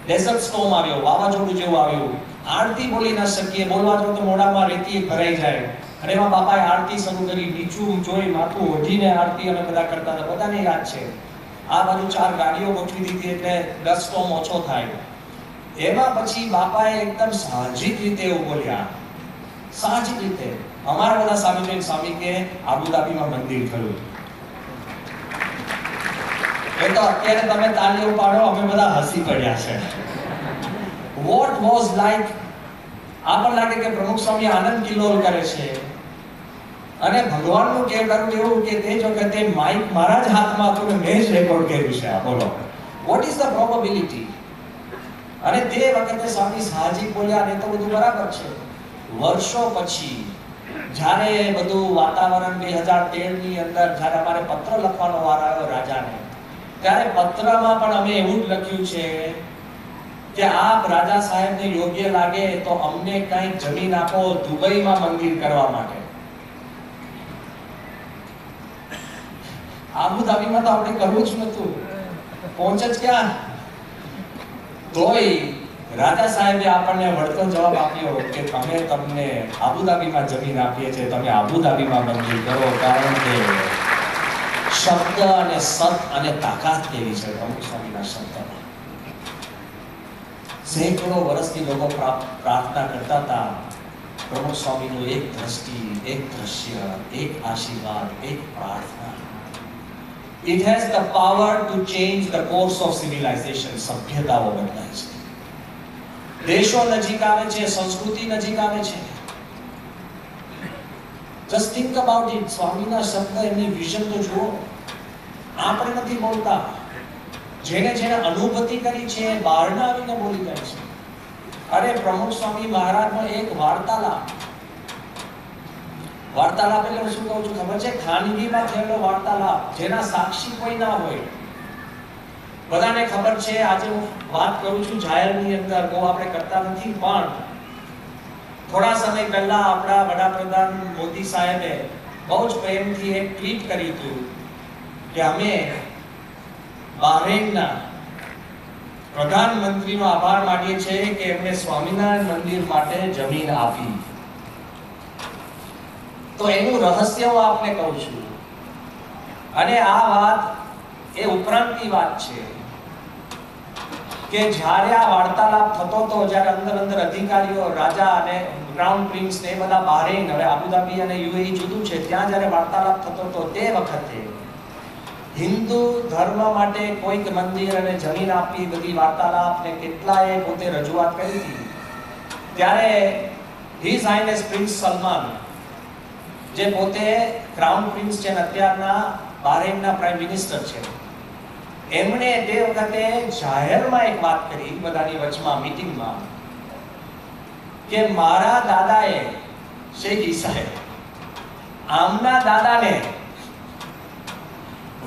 ડેઝર્ટ સ્ટોર્મ આવ્યો, વાવાઝોડું જેવું આવ્યું. આરતી બોલી ન શકીએ, બોલવા જો તો મોઢામાં રેતી ભરાઈ જાય. અને એમાં બાપાએ આરતી શરૂ કરી. નીચું જોઈ માથું ઓઢીને આરતી અમે બધા કરતા હતા. બધાને યાદ છે. આ બાજુ 4 ગાડીઓ ગોઠવી દીધી એટલે ડસ્ટ સ્ટોર્મ ઓછો થાય. એમાં પછી બાપાએ એકદમ સાહજિક રીતે એવું બોલ્યા, સાહજિક રીતે. અમારા બધા સામે જોઈને સ્વામી કે આબુધાબીમાં મંદિર થયું. એ તો અત્યારે તમે તાળીઓ પાડો, અમે બધા હસી પડ્યા છે. What was like. આપણને લાગે કે પ્રમુખ સ્વામી આનંદ કિલ્લોલ કરે છે. અને ભગવાનનું કહેવાનું એવું કે તે જ વખતે માઇક મારા જ હાથમાં હતું ને મેં જ રેકોર્ડ કર્યું છે. આ બોલો, વોટ ઇઝ ધ પ્રોબેબિલિટી? અને તે વખતે સ્વામી સાહજિક બોલ્યા અને તો બધું બરાબર છે. વર્ષો પછી જ્યારે બધું વાતાવરણ 2013ની અંદર જ્યારે અમારે પત્ર લખવાનો વાર આવ્યો રાજાને, ત્યારે પત્રમાં પણ અમે એવું જ લખ્યું છે કે આપ રાજા સાહેબને યોગ્ય લાગે તો અમને કંઈક જમીન આપો દુબઈમાં મંદિર કરવા માટે. આબુધાબીમાં તો આપણે કરવું જ નતું, પહોંચ જ ક્યાં. તોય રાજા સાહેબે આપણને વળતો જવાબ આપ્યો કે અમે તમને આબુધાબીમાં જમીન આપીએ છીએ, તમે આબુધાબીમાં મંદિર કરો. કારણ કે શબ્દ અને સત અને તાકાત કેવી છે પ્રમુખ સ્વામીના શબ્દમાં. સેંકડો વર્ષથી લોકો પ્રાર્થના કરતા હતા. પ્રમુખ સ્વામીનું એક દ્રષ્ટિ, એક દ્રશ્ય, એક આશીર્વાદ, એક પ્રાર્થના. It has the power to change the course of civilization. સભ્યતાઓ બદલાય છે, દેશો નજીક આવે છે, સંસ્કૃતિ નજીક આવે છે. Just think about it. સ્વામીના શબ્દ, એમની વિઝન તો જુઓ. આપણે નથી બોલતા, જેને જેને અનુભૂતિ કરી છે બહારના આવીને બોલી જાય છે. અરે પ્રમુખ સ્વામી મહારાજનો એક વાર્તાલાપ એટલે હું શું કહું છું ખબર છે? ખાનગીમાં થયેલો વાર્તાલાપ, જેના સાક્ષી કોઈ ના હોય. બધાને ખબર છે. આજે હું વાત કરું છું જાહેરની અંદર, બહુ આપણે કરતા નથી, પણ થોડા સમય પહેલા આપણા વડાપ્રધાન મોદી સાહેબે બહુ જ પ્રેમથી એક ટ્વીટ કર્યું હતું કે અમે બહરેનના પ્રધાનમંત્રીનો આભાર માનીએ છીએ કે એમણે સ્વામિનારાયણ મંદિર માટે જમીન આપી. તો એનું રહસ્ય હું આપને કહું છું. અને આ વાત એ ઉપરાંતની વાત છે કે જ્યારે આ વાર્તાલાપ થતો હતો, જ્યારે અંદર અધિકારીઓ, રાજા અને ક્રાઉન પ્રિન્સ ને બધા બહરેન, હવે આબુધાબી અને યુએઈ જુદું છે, ત્યાં જ્યારે વાર્તાલાપ થતો હતો તે વખતે હિન્દુ ધર્મ માટે કોઈક મંદિર અને જમીન આપી, બધી વાર્તાલાપ ને કેટલાએ પોતે રજૂઆત કરી હતી, ત્યારે હિઝ હાઇનેસ પ્રિન્સ સલમાન, જે પોતે ક્રાઉન પ્રિન્સ છે અને અત્યારના બહરેનના પ્રાઇમ મિનિસ્ટર છે, એમણે તે વખતે જાહેરમાં એક વાત કરી બધાની વચમાં મીટિંગમાં કે મારા દાદાએ શેખ ઈસાએ આમના દાદાને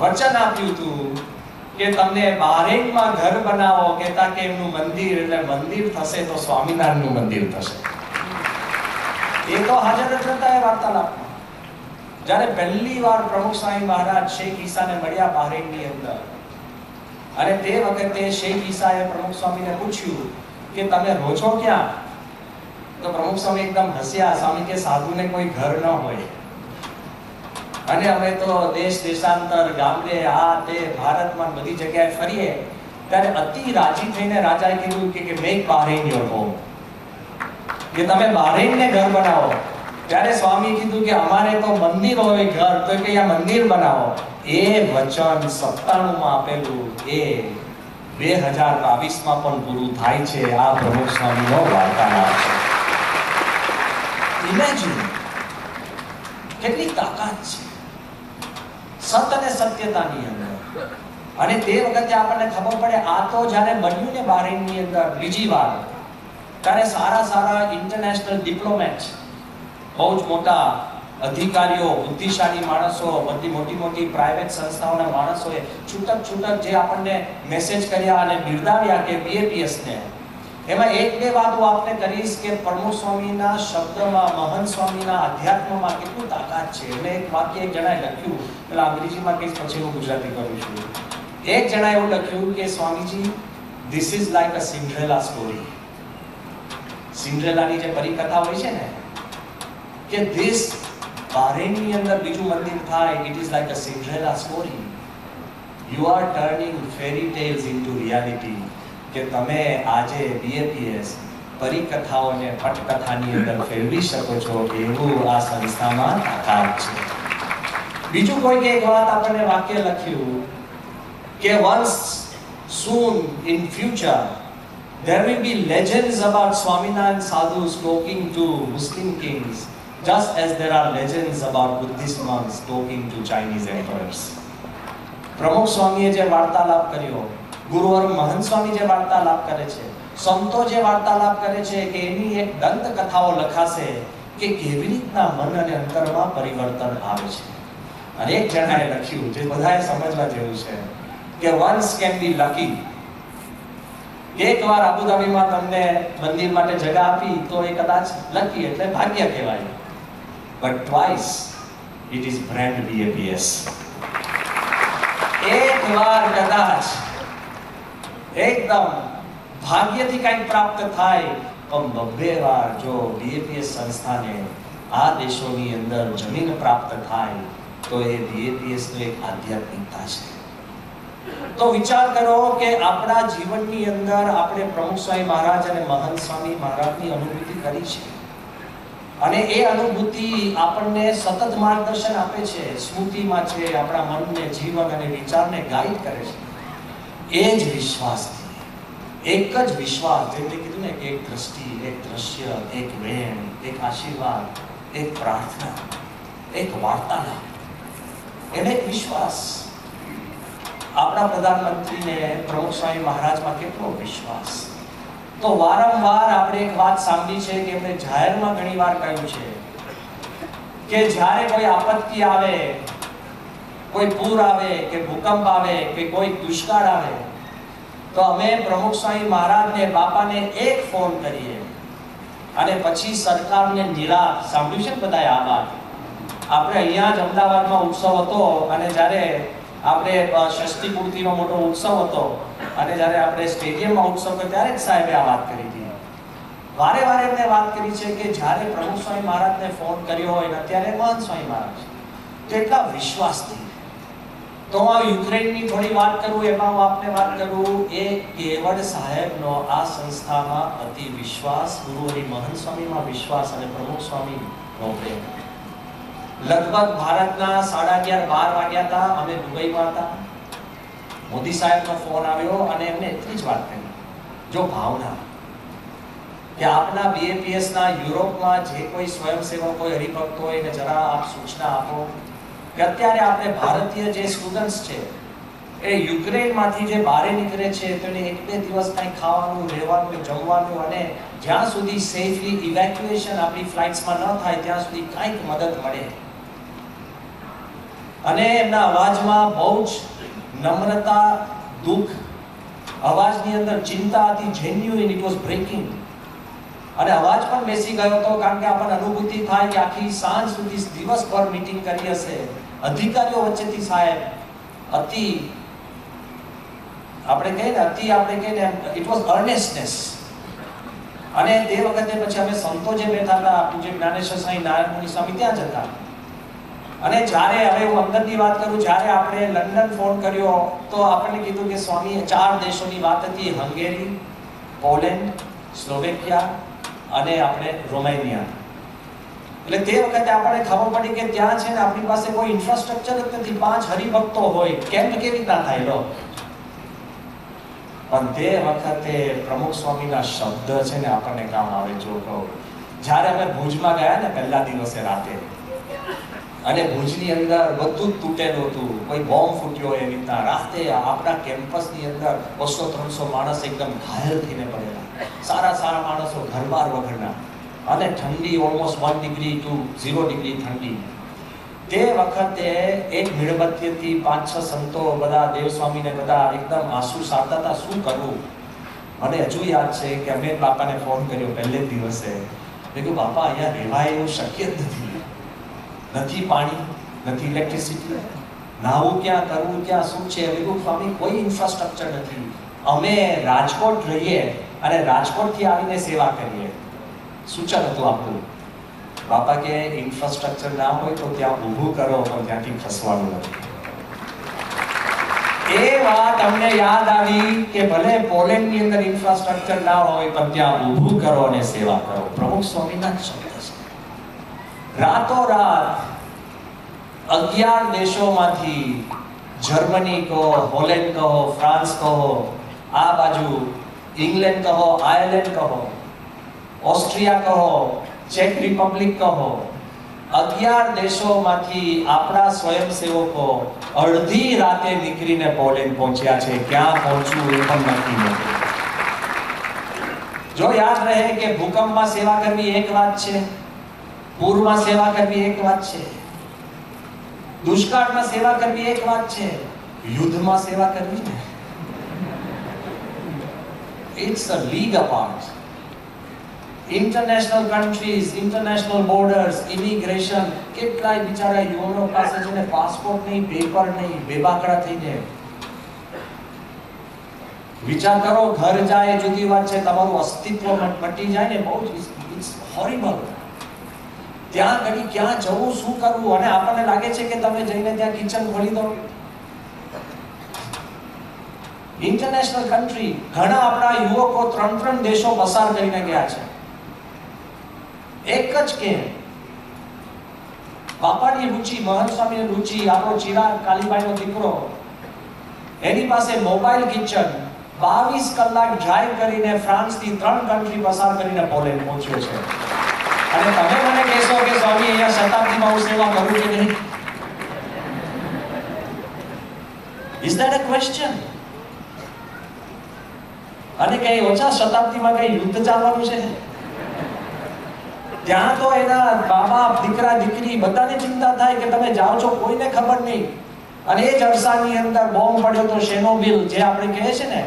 વચન આપ્યું હતું કે તમને બહરેનમાં ઘર બનાવો, કહેતા કે એમનું મંદિર એટલે મંદિર થશે તો સ્વામિનારાયણનું મંદિર થશે. એ તો હાજર જ નતા એ વાર્તાલાપમાં. જ્યારે પહેલી વાર પ્રમુખ સ્વામી મહારાજ શેખ ઈસાને મળ્યા બહરેનની અંદર, અને તે વખતે શેખ ઈસાએ પ્રમુખ સ્વામીને પૂછ્યું કે તમે રહો છો ક્યાં? તો પ્રમુખ સ્વામી એકદમ હસ્યા. સ્વામી કે સાધુને કોઈ ઘર ન હોય, અને અમે તો દેશ દેશાંતર ગામડે આ તે ભારતમાં બધી જગ્યાએ ફરીએ, ત્યારે અતિ રાજી થઈને રાજાએ કીધું કે મેક બહરેન યોર હોમ, કે તમે બહરેનને ઘર બનાવો. ત્યારે સ્વામી કીધું કે અમારે તો મંદિર હોય ઘર, તો કે આ મંદિર બનાવો. એ વચન 97 માં આપેલું એ 2022 માં પણ પૂરું થાય છે. આ પ્રમુખ સ્વામીનો વાર્તાલાપ છે. ઇમેજિન કેટલી તાકાત છે સત અને સત્યતાની અંદર. અને તે વખતે આપણને ખબર પડે, આ તો જ્યારે બન્યું ને બહરેનની અંદર બીજી વાર, ત્યારે સારા સારા ઇન્ટરનેશનલ ડિપ્લોમેટ્સ, બહુ જ મોટા અધિકારીઓ, બુદ્ધિશાળી માણસો, બધી મોટી મોટી પ્રાઇવેટ સંસ્થાઓના માણસોએ છૂટક જે આપણને મેસેજ કર્યા અને બિરદાવ્યા કે BAPS ને. એમાં એક બે વાત હું આપને કરીશ કે પ્રમુખ સ્વામીના શબ્દમાં, મહંત સ્વામીના અધ્યાત્મમાં કેટલું તાકાત છે. મેં એક વાક્ય એક જણાએ લખ્યું, પેલા અંગ્રેજીમાં કહીશ પછી હું ગુજરાતી કરું છું. એક જણાએ એવું લખ્યું કે Swamiji, this is like a Cinderella story. સિન્ડ્રેલાની જે પરિકથા હોય છે ને, કે ધીસ બહરેનની અંદર બીજું મંદિર થાય, it is like a Cinderella story. You are turning fairy tales into reality. કે તમે આજે BAPS પરિકથાઓને પટકથાની અંદર ફેરવી શકો છો, એવું આ સંસ્થામાં તાકાત છે. બીજું કોઈક એક વાત આપણને વાક્ય લખ્યું કે once soon in future there will be legends about Swaminarayan sadhus talking to Muslim kings, just as there are legends about Buddhist monks talking to Chinese emperors. પ્રમુખ સ્વામીએ જે વાર્તાલાપ કર્યો, ગુરુવર મહંત સ્વામી જે વાર્તાલાપ કરે છે, સંતો જે વાર્તાલાપ કરે છે, કે એની એક દંત કથાઓ લખાશે કે કેવી રીતના મન અને અંતરમાં પરિવર્તન આવે છે. અને એક જણાએ લખ્યું, જે બધાએ સમજવા જેવું છે, કે once can be lucky. એકવાર આબુધાબીમાં તમને મંદિર માટે જગ્યા આપી તો એ કદાચ લકી એટલે ભાગ્ય કહેવાય, but twice it is brand BAPS. એકવાર કદાચ એકદમ ભાગ્યથી કંઈક પ્રાપ્ત થાય, પણ 2 વાર જો BAPS સંસ્થાને આ દેશોની અંદર જમીન પ્રાપ્ત થાય તો એ BAPS નો એક આધ્યાત્મિકતા છે. તો વિચાર કરો કે આપણા જીવનની અંદર આપણે પ્રમુખ સ્વામી મહારાજ અને મહંત સ્વામી મહારાજની અનુભૂતિ કરી છે, અને એ અનુભૂતિ આપણને સતત માર્ગદર્શન આપે છે, સ્મૃતિમાં છે, આપણા મનને, જીવન અને વિચારને ગાઈડ કરે છે. એ જ વિશ્વાસથી, એક જ વિશ્વાસ, જેમણે કીધું ને, એક દ્રષ્ટિ, એક દ્રશ્ય, એક વેણ, એક આશીર્વાદ, એક પ્રાર્થના, એક વાર્તાલાપ, એને એક વિશ્વાસ. આપણા પ્રધાનમંત્રીને પ્રમુખ સ્વામી મહારાજમાં કેટલો વિશ્વાસ. તો વારંવાર આપણે એક વાત સાંભળી છે કે એમણે જાહેરમાં ઘણી વાર કહ્યું છે કે જ્યારે કોઈ આપત્તિ આવે, કોઈ પૂર આવે કે ભૂકંપ આવે કે કોઈ દુષ્કાળ આવે, તો અમે પ્રમુખ સ્વામી મહારાજને, બાપાને એક ફોન કરીએ અને પછી સરકારને નિરાશ. સાંભળ્યું છે ને બધાએ આ વાત? આપણે અહીંયા જ અમદાવાદમાં ઉત્સવ હતો, અને જ્યારે આપણે ષષ્ઠી પૂર્તિનો મોટો ઉત્સવ હતો, અને જ્યારે આપણે સ્ટેડિયમમાં ઉત્સવ કર્યો ત્યારે જ સાહેબે આ વાત કરી હતી. વારે વારે એમને વાત કરી છે કે જ્યારે પ્રમુખ સ્વામી મહારાજને ફોન કર્યો હોય, અત્યારે મહંત સ્વામી મહારાજ, તો એટલા વિશ્વાસથી. તો આ યુક્રેનની થોડી વાત કરું, એમાં હું આપને વાત કરું, એ કેવળ સાહેબનો આ સંસ્થામાં અતિ વિશ્વાસ, ગુરુ હરિ મહંત સ્વામીમાં વિશ્વાસ અને પ્રમુખ સ્વામીનો પ્રેમ. લગભગ ભારતના 11:30 12 વાગ્યા હતા. અમે દુબઈમાં હતા. મોદી સાહેબનો ફોન આવ્યો અને એમને એટલી જ વાત કરી, જો ભાવના કે આપના BAPS ના યુરોપમાં જે કોઈ સ્વયંસેવક હોય, હરિભક્ત હોય ને જરા આપ સૂચના આપો કે અત્યારે આપણે ભારતીય જે સ્ટુડન્ટ્સ છે એ યુક્રેનમાંથી જે બહાર નીકળે છે તો એને 1-2 દિવસ કંઈ ખાવાનું, રહેવાનું, જમવાનું અને જ્યાં સુધી સેફલી ઇવેક્યુએશન આપણી ફ્લાઇટ્સમાં ન થાય ત્યાં સુધી કંઈક મદદ મળે. અને એમના અવાજમાં બહુ જ નમ્રતા, દુઃખ, અવાજની અંદર ચિંતા હતી, જેન્યુઇન, ઇટ વોઝ બ્રેકિંગ. અને અવાજ પણ બેસી ગયો હતો કારણ કે આપણને અનુભૂતિ થાય કે આખી સાંજ સુધી દિવસભર મીટિંગ કરી હશે અધિકારીઓ વચ્ચેથી. સાહેબ અતિ આપણે કહીએ ને ઇટ વોઝ અર્નેસ્ટનેસ. અને તે વખતે પછી અમે સંતો જે બેઠા હતા, પૂજ્ય જ્ઞાનેશ્વર સ્વામી, નારાયણ મુનિ સ્વામી ત્યાં જ હતા. અને જ્યારે હવે હું અંદરની વાત કરું, જ્યારે આપણે લંડન ફોન કર્યો તો આપણને કીધું કે સ્વામી 4 દેશોની વાત હતી, હંગેરી, પોલેન્ડ, સ્લોવેકિયા અને આપણે રોમેનિયા. એટલે તે વખતે આપણને ખબર પડી કે ત્યાં છે ને આપણી પાસે કોઈ ઇન્ફ્રાસ્ટ્રક્ચર જ નથી. 5 હરિભક્તો હોય, કેમ્પ કેવી રીતના થાય લો? પણ તે વખતે પ્રમુખ સ્વામીના શબ્દ છે ને આપણને કામ આવે. જો કહું, જ્યારે અમે ભુજમાં ગયા ને પહેલા દિવસે રાતે, અને ભુજની અંદર બધું જ તૂટેલું હતું, કોઈ બોમ્બ ફૂટ્યો એવી રીતના. રાતે આપણા કેમ્પસની અંદર 200-300 માણસ એકદમ ઘાયલ થઈને પડેલા, સારા માણસો, ઘરબાર વગરના, અને ઠંડી ઓલમોસ્ટ 1 ડિગ્રી to 0 ડિગ્રી ઠંડી. તે વખતે એક મીણબત્તીથી 5-6 સંતો, બધા દેવસ્વામીને બધા એકદમ આંસુ સારતા હતા. શું કરવું? મને હજુ યાદ છે કે અમે બાપાને ફોન કર્યો પહેલે દિવસે. મેં કહ્યું, બાપા અહીંયા રહેવાય એવું શક્ય જ નથી પાણી, નથી ઇલેક્ટ્રિસિટી, નાવું ક્યાં, કરવું ક્યાં, શું છે? મેં કહ્યું, સ્વામી કોઈ ઇન્ફ્રાસ્ટ્રક્ચર નથી. અમે રાજકોટ રહીએ અને રાજકોટથી આવીને સેવા કરીએ. સૂચન હતું આપણું. બાપા કે ઇન્ફ્રાસ્ટ્રક્ચર ના હોય તો ત્યાં ઊભું કરો, પણ ત્યાંથી ખસવાનું નથી. એ વાત અમને યાદ આવી કે ભલે પોલેન્ડની અંદર ઇન્ફ્રાસ્ટ્રક્ચર ના હોય પણ ત્યાં ઊભું કરો અને સેવા કરો. પ્રમુખ સ્વામીના શબ્દ છે. રાતોરાત 11 દેશોમાંથી, જર્મની કહો, હોલેન્ડ કહો, ફ્રાન્સ કહો, આ બાજુ ઇંગ્લેન્ડ કહો, આયર્લેન્ડ કહો, ઓસ્ટ્રિયા કહો, ચેક રિપબ્લિક કહો, 11 દેશોમાંથી આપણા સ્વયંસેવકો અડધી રાતે નીકળીને પોલેન્ડ પહોંચ્યા છે. ક્યાં પહોંચવું એ પણ નક્કી નથી. જો યાદ રહે કે ભૂકંપમાં સેવા કરવી એક વાત છે, પૂરમાં સેવા કરવી એક વાત છે, દુષ્કાળમાં સેવા કરવી એક વાત છે, યુદ્ધમાં સેવા કરવી ને it's a league apart. International countries, international borders, immigration, કેટલાય બિચારા યુવાનો પાસે છે ને પાસપોર્ટ નહીં, પેપર નહીં, બેબાકડા થઈને. વિચાર કરો, ઘર જાય જુદી વાત છે, તમારું અસ્તિત્વ મટી જાય ને, બહુ ઇટ્સ હોરિબલ. ત્યાં ઘડી ક્યાં જવું, શું કરવું? અને આપણને લાગે છે કે તમે જઈને ત્યાં કિચન ખોલી દો. ઇન્ટરનેશનલ કન્ટ્રી, ઘણા આપણા યુવકો 3 દેશો પસાર કરીને ગયા છે. એક જ કેમ? બાપાની રુચિ, મહંત સ્વામીની રુચિ, આપણો ચિરાગ કાલીબાઈનો દીકરો, એની પાસે મોબાઈલ કિચન, 22 કલાક ડ્રાઈવ કરીને ફ્રાન્સથી 3 કન્ટ્રી પસાર કરીને પોલેન્ડ પહોંચ્યો છે. અને તમે મને કહેશો કે સ્વામી અહીંયા શતાબ્દીમાં હું સેવા કરું કે નહીં? Is that a question? અને કઈ ઓછા શતાબ્દીમાં કઈ યુદ્ધ ચાલવાનું છે? ત્યાં તો એના બાબા, દીકરા, દીકરી બધાને ચિંતા થાય કે તમે જાઓ છો, કોઈને ખબર નહીં. અને એ જ અરસાની અંદર બોમ્બ પડ્યો તો શેનોબિલ, જે આપણે કહે છે ને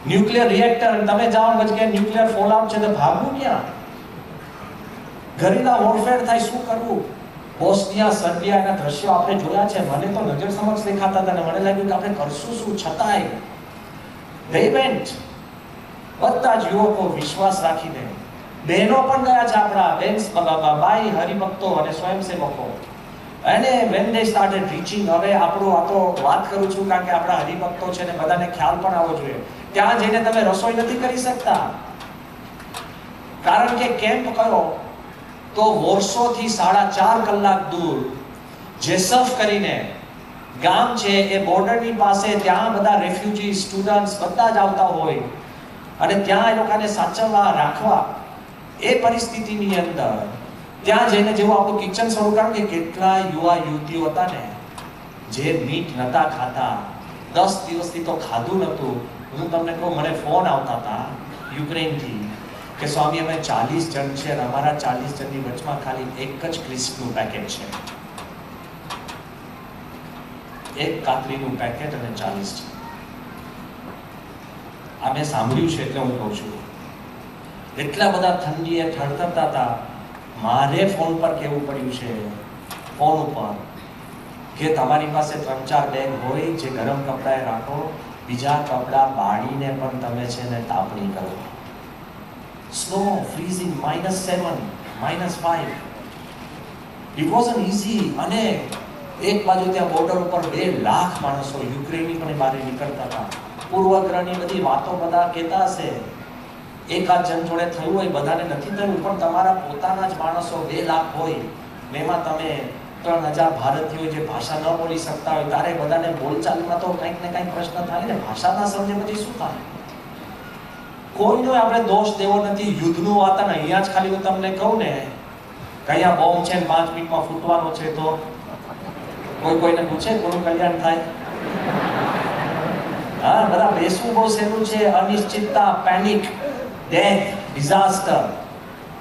ન્યુક્લિયર રિએક્ટર, તમે જાઓ પછી ન્યુક્લિયર ફોલઆઉટ છે તો ભાગવું ક્યાં? ગરીલા વોરફેર થાય, શું કરવું? બોસ્નિયા, સર્બિયાના દ્રશ્યો આપણે જોયા છે. મને તો નજર સમક્ષ દેખાતા હતા ને મને લાગ્યું કે આપણે કરશું શું? છતાંય they went. બધા જ યુવકો વિશ્વાસ રાખીને, બહેનો પણ ગયા છે આપણા, બેન બાઈ, હરિભક્તો અને સ્વયંસેવકો. અને when they started reaching, હવે આપણું આ તો વાત કરું છું કારણ કે આપણા હરિભક્તો છે ને બધાને ખ્યાલ પણ આવવો જોઈએ. ત્યાં જઈને તમે રસોઈ નથી કરી શકતા કારણ કે કેમ્પ કયો તો વોર્સોથી 4.5 કલાક દૂર જેસફ કરીને ગામ છે, એ બોર્ડરની પાસે, ત્યાં બધા રેફ્યુજી સ્ટુડન્ટ્સ બધા જ આવતા હોય અને ત્યાં એ લોકોને સાચવવા રાખવા, એ પરિસ્થિતિની અંદર ત્યાં જઈને જેવું આપણું કિચન શરૂ કર્યું કે કેટલા યુવા યુવતીઓ હતા ને જે મીટ નતા ખાતા, 10 દિવસથી તો ખાધું નતું. હું તમને કહું, મને ફોન આવતા હતા યુક્રેનથી કે સ્વામી અમે 40 જણ છે અને અમારા 40 જણની વચમાં ખાલી એક જ ક્રિસ્પનું પેકેટ છે, એક કાતરીનું પેકેટ અને 40 છે. આ મેં સાંભળ્યું છે એટલે હું કહું છું. એટલા બધા ઠંડીએ થરથરતા હતા. મારે ફોન પર કહેવું પડ્યું છે, ફોન ઉપર, કે તમારી પાસે 3-4 બેગ હોય જે ગરમ કપડાએ રાખો, બીજા કપડાં બાળીને પણ તમે છે ને તાપણી કરો. Snow, freezing, -7, -5. It wasn't easy. અને એક બાજુ ત્યાં બોર્ડર ઉપર 2 લાખ માણસો યુક્રેનની પણ બહાર નીકળતા હતા. પૂર્વગ્રહની બધી વાતો બધા કહેતા હશે, એકાદ જણ જોડે થયું હોય, બધાને નથી થયું, પણ તમારા પોતાના જ માણસો 2 લાખ હોય, એમાં તમે 3000 ભારતીયો જે ભાષા ન બોલી શકતા હોય, તારે બધાને બોલચાલમાં તો કંઈક ને કંઈક પ્રશ્ન થાય ને. ભાષા ના સમજે પછી શું થાય? કોઈનો આપણે દોષ દેવો નથી. યુદ્ધનું વાતાવરણ અહીંયા જ ખાલી હું તમને કહું ને કે અહીંયા બોમ્બ છે 5 મિનિટમાં ફૂટવાનો છે, તો કોઈને પૂછે કોનું કલ્યાણ થાય? હા, બધા બેસવું બહુ સહેલું છે. અનિશ્ચિતતા, panic, death, disaster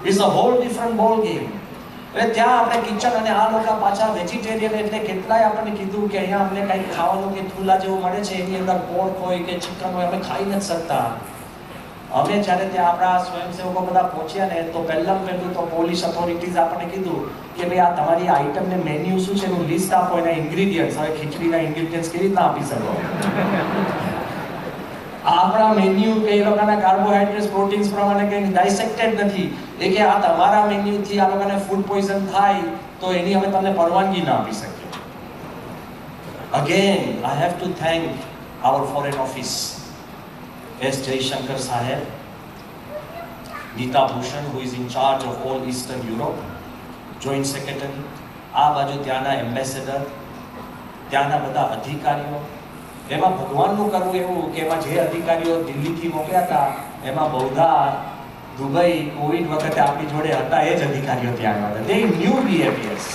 is a whole different ball game. એટલે ત્યાં આપણે કિચન, અને આ લોકો પાછા વેજીટેરિયન, એટલે કેટલાય આપણને કીધું કે અહીંયા અમને કંઈક ખાવાનું કે થૂલા જેવું મળે છે, એની અંદર પોર્ક હોય કે ચિકન હોય, અમે ખાઈ નથી શકતા. અમે જ્યારે ત્યાં આપણા સ્વયંસેવકો બધા પહોંચ્યા ને, તો પહેલું તો પોલીસ ઓથોરિટીઝ આપણને કીધું કે ભાઈ આ તમારી આઈટમ ને મેન્યુ શું છે એનું લિસ્ટ આપો, એના ઇન્ગ્રીડિયન્ટ્સ. હવે ખીચડીના ઇન્ગ્રીડિયન્ટ્સ કેવી રીતના આપી શકો? આપણા મેન્યુ કે એ લોકોના કાર્બોહાઈડ્રેટ્સ, પ્રોટીન્સ પ્રમાણે કંઈ ડાયસેક્ટેડ નથી. એ કે આ તમારા મેન્યુથી આ લોકોને ફૂડ પોઈઝન થાય તો એની અમે તમને પરવાનગી ના આપી શકીએ. Again I have to thank our foreign office, S. Jaishankar Saheb, Neeta Bhushan, who is in charge of all Eastern Europe, Joint Secretary, આ બાજુ ત્યાંના એમ્બેસેડર, ત્યાંના બધા અધિકારીઓ. એમાં ભગવાનનું કરવું એવું કે એમાં જે અધિકારીઓ દિલ્હીથી મોકલ્યા હતા, એમાં બૌદ્ધા, દુબઈ, કોવિડ વખતે આપણી જોડે હતા એ જ અધિકારીઓ ત્યાં આવ્યા હતા. They knew BAPS,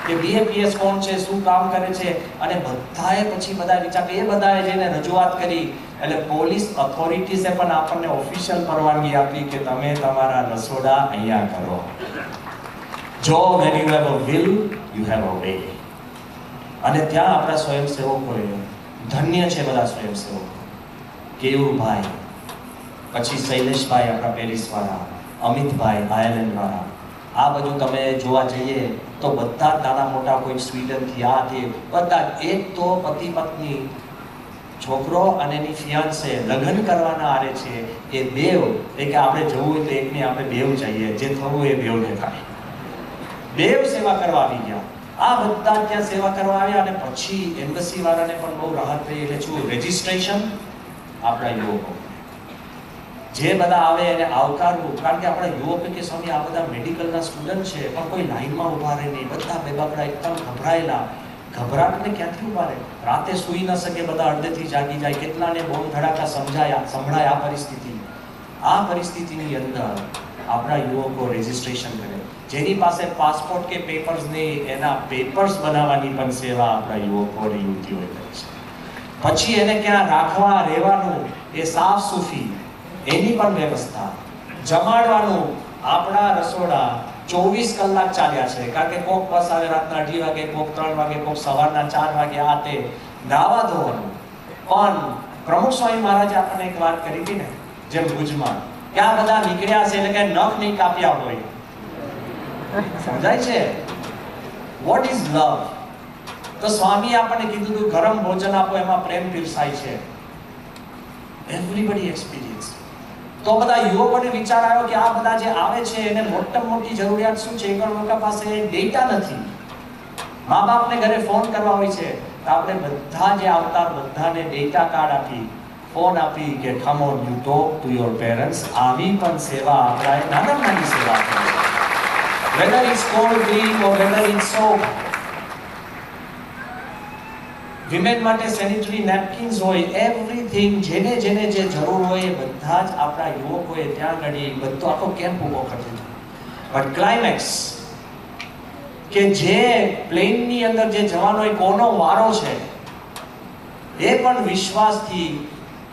કે BAPS કોણ છે, શું કામ કરે છે. અને બધાએ પછી બધા વિચાર, એ બધાએ જઈને રજૂઆત કરી, એટલે પોલીસ ઓથોરિટીઝે પણ આપણને ઓફિશિયલ પરવાનગી આપી કે તમે તમારા રસોડા અહીંયા કરો. જો when you have a will, you have a way. અને ત્યાં આપણા સ્વયંસેવકોએ, ધન્ય છે બધા સ્વયંસેવકો, કેયુરભાઈ, પછી શૈલેષભાઈ આપણા પેરિસવાળા, અમિતભાઈ આયર્લેન્ડવાળા. આ બધું તમે જોવા જઈએ તો બધા નાના મોટા, કોઈ સ્વીડનથી, આથી બધા. એક તો પતિ પત્ની, છોકરો અને એની ફિયાન્સે લગ્ન કરવાના આરે છે, એ બેવ, એ કે આપણે જવું હોય તો એકને આપણે બેવ જઈએ, જે થવું એ બેવને થાય. બેવ સેવા કરવા આવી ગયા. આ બધા ત્યાં સેવા કરવા આવ્યા. અને પછી એમ્બસી વાળાને પણ બહુ રાહત થઈ. એટલે શું, રજિસ્ટ્રેશન આપણા યુવકો જે બધા આવે એને આવકારવું. કારણ કે આપણા યુવકો કે સ્વામી આ બધા મેડિકલના સ્ટુડન્ટ છે, પણ કોઈ લાઈનમાં ઊભા રહે નહીં, બધા બેબાકડા, એકદમ ગભરાયેલા. ગભરાટને ક્યાંથી ઊભા રહે? રાતે સૂઈ ન શકે, બધા અડધેથી જાગી જાય. કેટલાને બોમ્બ ધડાકા સંભળાય. આ પરિસ્થિતિની અંદર આપણા યુવકો રજિસ્ટ્રેશન કરે. જેની પાસે પાસપોર્ટ કે પેપર્સ નહીં, એના પેપર્સ બનાવવાની પણ સેવા આપણા યુવકો અને યુવતીઓએ કરી છે. પછી એને ક્યાં રાખવા, રહેવાનું, એ સાફ સૂફી, એની પણ વ્યવસ્થા. જમાડવાનું, આપણા રસોડા 24 કલાક ચાલ્યા છે. કારણ કે કોક બસ આવે રાતના 2:30 વાગે, કોક 3 વાગે, કોક સવારના 4 વાગે. આ તે નાવા ધોવાનું. પણ પ્રમુખ સ્વામી મહારાજે આપણને એક વાત કરી હતી ને, જેમ ભુજમાં, કે આ બધા નીકળ્યા છે એટલે કે નખ નહીં કાપ્યા હોય. સમજાય છે? વોટ ઇઝ લવ? તો સ્વામી આપણને કીધું હતું ગરમ ભોજન આપો, એમાં પ્રેમ પીરસાય છે. Everybody experience. તો બધા યુવકોને વિચાર આવ્યો કે આ બધા જે આવે છે એને મોટામાં મોટી જરૂરિયાત શું છે? એક લોકો પાસે ડેટા નથી. મા બાપને ઘરે ફોન કરવા હોય છે, તો આપણે બધા જે આવતા બધાને ડેટા કાર્ડ આપી, ફોન આપી કે come on you talk to your parents. આવી પણ સેવા આપણા નાની સેવા કરી. whether it's cold cream or whether it's soap. Women માટે સેનિટરી નેપકિન્સ હોય, એવરીથિંગ જેને જે જરૂર હોય એ બધા જ આપણા યુવકોએ ત્યાં ઘડી બધો આખો કેમ્પ ઊભો કરી દીધો. બટ ક્લાઇમેક્સ કે જે પ્લેનની અંદર જે જવાનો હોય કોનો વારો છે એ પણ વિશ્વાસથી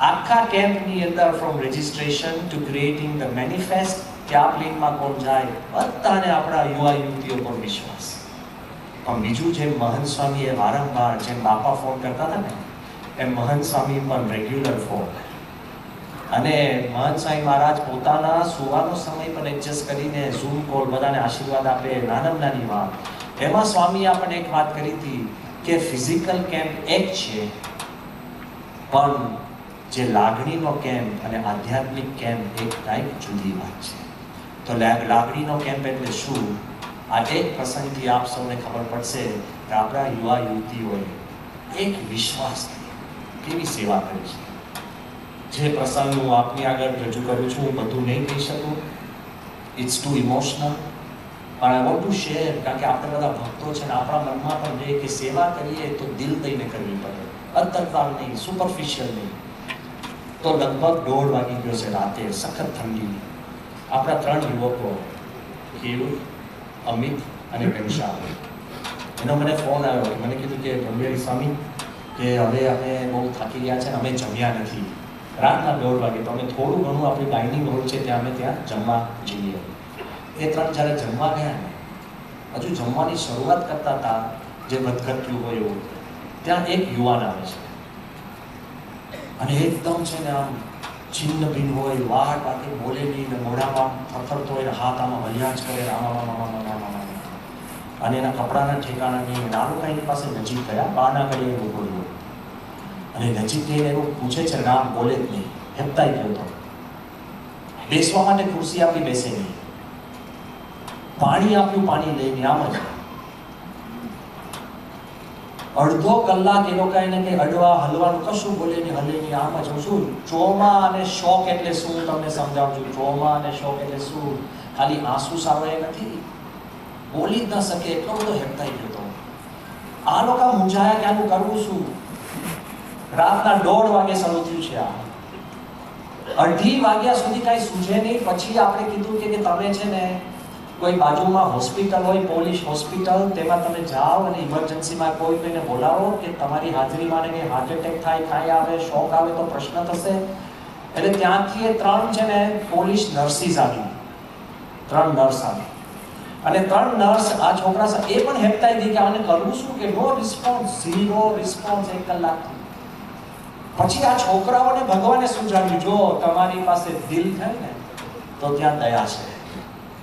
આખા કેમ્પની અંદર from registration to creating the manifest કે આ પ્લેનમાં કોણ જાય, બધાને આપણા યુવા યુવતીઓ પર વિશ્વાસ. પણ બીજું જેમ મહંત સ્વામીએ વારંવાર જેમ બાપા ફોન કરતા હતા ને એમ મહંત સ્વામી પણ રેગ્યુલર ફોન, અને મહંત સ્વામી મહારાજ પોતાના સુવાનો સમય પણ એડજસ્ટ કરીને ઝૂમ કોલ બધાને આશીર્વાદ આપે, નાની વાત. એમાં સ્વામીએ આપણને એક વાત કરી હતી કે ફિઝિકલ કેમ્પ એક છે, પણ જે લાગણીનો કેમ્પ અને આધ્યાત્મિક કેમ્પ એક કાંઈક જુદી વાત છે. તો લાગણીનો કેમ્પ એટલે શું? આ એક પ્રસંગથી આપ સૌને ખબર પડશે કે આપણા યુવા યુવતીઓએ એક વિશ્વાસથી કેવી સેવા કરી છે. જે પ્રસંગ હું આપની આગળ રજૂ કરું છું હું બધું નહીં કહી શકું, ઇટ્સ ટુ ઇમોશનલ, પણ આઈ વોન્ટ ટુ શેર, કારણ કે આપણે બધા ભક્તો છે ને આપણા મનમાં પણ રહે કે સેવા કરીએ તો દિલ દઈને કરવી પડે, અંતરતાલ નહીં, સુપરફિશિયલ નહીં. તો લગભગ 1:30 વાગી ગયો છે રાતે, સખત ઠંડી. આપણા 3 યુવકો કેયુર, અમિત અને ઘનશ્યામ, એનો મને ફોન આવ્યો. મને કીધું કે બ્રહ્મવિહારી સ્વામી કે હવે અમે બહુ થાકી ગયા છે ને અમે જમ્યા નથી, રાતના 1:30 વાગે, તો અમે થોડું ઘણું આપણી ડાઇનિંગ હોલ છે ત્યાં અમે ત્યાં જમવા જઈએ. એ 3 જ્યારે જમવા ગયા ને હજુ જમવાની શરૂઆત કરતા હતા, જે વધઘટ્યું હોય એવું, ત્યાં એક યુવાન આવે છે અને એકદમ છે ને આમ છિન્ન ભિન્ન હોય, વાટ વાગે બોલે નહીં ને મોઢામાં થરથરતો હોય ને હાથ આમાં હલ્યા જ કરે, અને એના કપડાના ઠેકાણા નહીં. નાનું કાંઈ પાસે નજીક ગયા, બાના ઘડીએ એવું બોલ્યું અને નજીક જઈને એવું પૂછે છે, નામ બોલે જ નહીં, હેપતાઈ ગયો હતો. બેસવા માટે ખુરશી આપી, બેસે નહીં. પાણી આપ્યું, પાણી લઈને આમ જ અડધો કલાક એ લોકો એને કંઈ અડવા હલવાનું કશું બોલે નહીં, હલે નહીં, આમ જ. શું ટ્રોમા અને શોક એટલે શું તમને સમજાવું છું. ટ્રોમા અને શોક એટલે શું? ખાલી આંસુ સારો એ નથી, બોલી જ ન શકે એટલો બધો હેપતાઈ ગયો હતો. આ લોકો મૂંઝાયા કે આનું કરવું શું. રાતના 1:30 વાગે શરૂ થયું છે આ, 2:30 વાગ્યા સુધી કાંઈ સૂઝે નહીં. પછી આપણે કીધું કે તમે છે ને કોઈ બાજુમાં હોસ્પિટલ હોય, પોલીસ હોસ્પિટલ, તેમાં તમે જાઓ અને ઇમરજન્સીમાં કોઈને બોલાવો કે તમારી હાજરીમાં ને હાર્ટ એટેક થાય, કાંઈ આવે, શોક આવે તો પ્રશ્ન થશે. એટલે ત્યાંથી એ 3 છે ને પોલીસ નર્સિસ આવી, 3 નર્સ આવી, અને 3 નર્સ આ છોકરા એ પણ હેપતાઈ ગઈ કે આને કરવું શું, કે નો રિસ્પોન્સ, 0 રિસ્પોન્સ 1 કલાકથી. પછી આ છોકરાઓને ભગવાને સમજાવ્યું, જો તમારી પાસે દિલ થાય ને તો ત્યાં દયા છે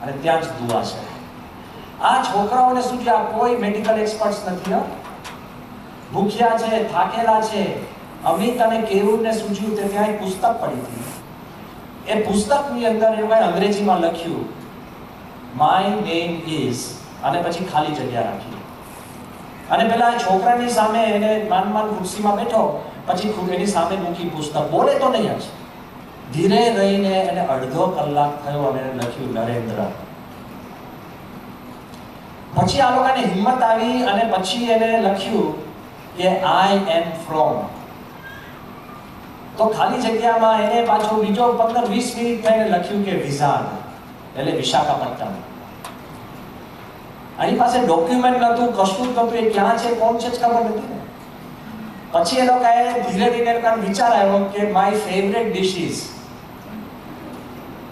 અને ત્યાં જ દુઆ છે. આ છોકરાઓને શું છે, આ કોઈ મેડિકલ એક્સપર્ટ્સ નથી, ભૂખ્યા છે, થાકેલા છે. અમિત અને કેવુરને સૂઝ્યું તે ત્યાં એક પુસ્તક પડી હતી. એ પુસ્તકની અંદર એ અંગ્રેજીમાં લખ્યું માય નેમ ઇઝ, અને પછી ખાલી જગ્યા રાખી. અને પેલા છોકરાની સામે એને માન ખુરશીમાં બેઠો, પછી એની સામે મૂકી પુસ્તક, બોલે તો નહીં જ. ધીરે રહીને એને અડધો કલાક થયો અને એને લખ્યું નરેન્દ્ર. પછી આ લોકોને હિંમત આવી અને પછી એને લખ્યું કે આઈ એમ ફ્રોમ. તો ખાલી જગ્યામાં એને પાછો બીજો 15-20 મિનિટ થઈને લખ્યું કે વિઝાગ, એટલે વિશાખાપટ્ટનમ. આની પાસે ડોક્યુમેન્ટ નહોતું, કશું જ નહોતું, એ ક્યાં છે કોણ છે જ ખબર નથી ને. પછી એ લોકોએ ધીરે ધીરે વિચાર આવ્યો કે માય ફેવરેટ ડિશ ઇઝ,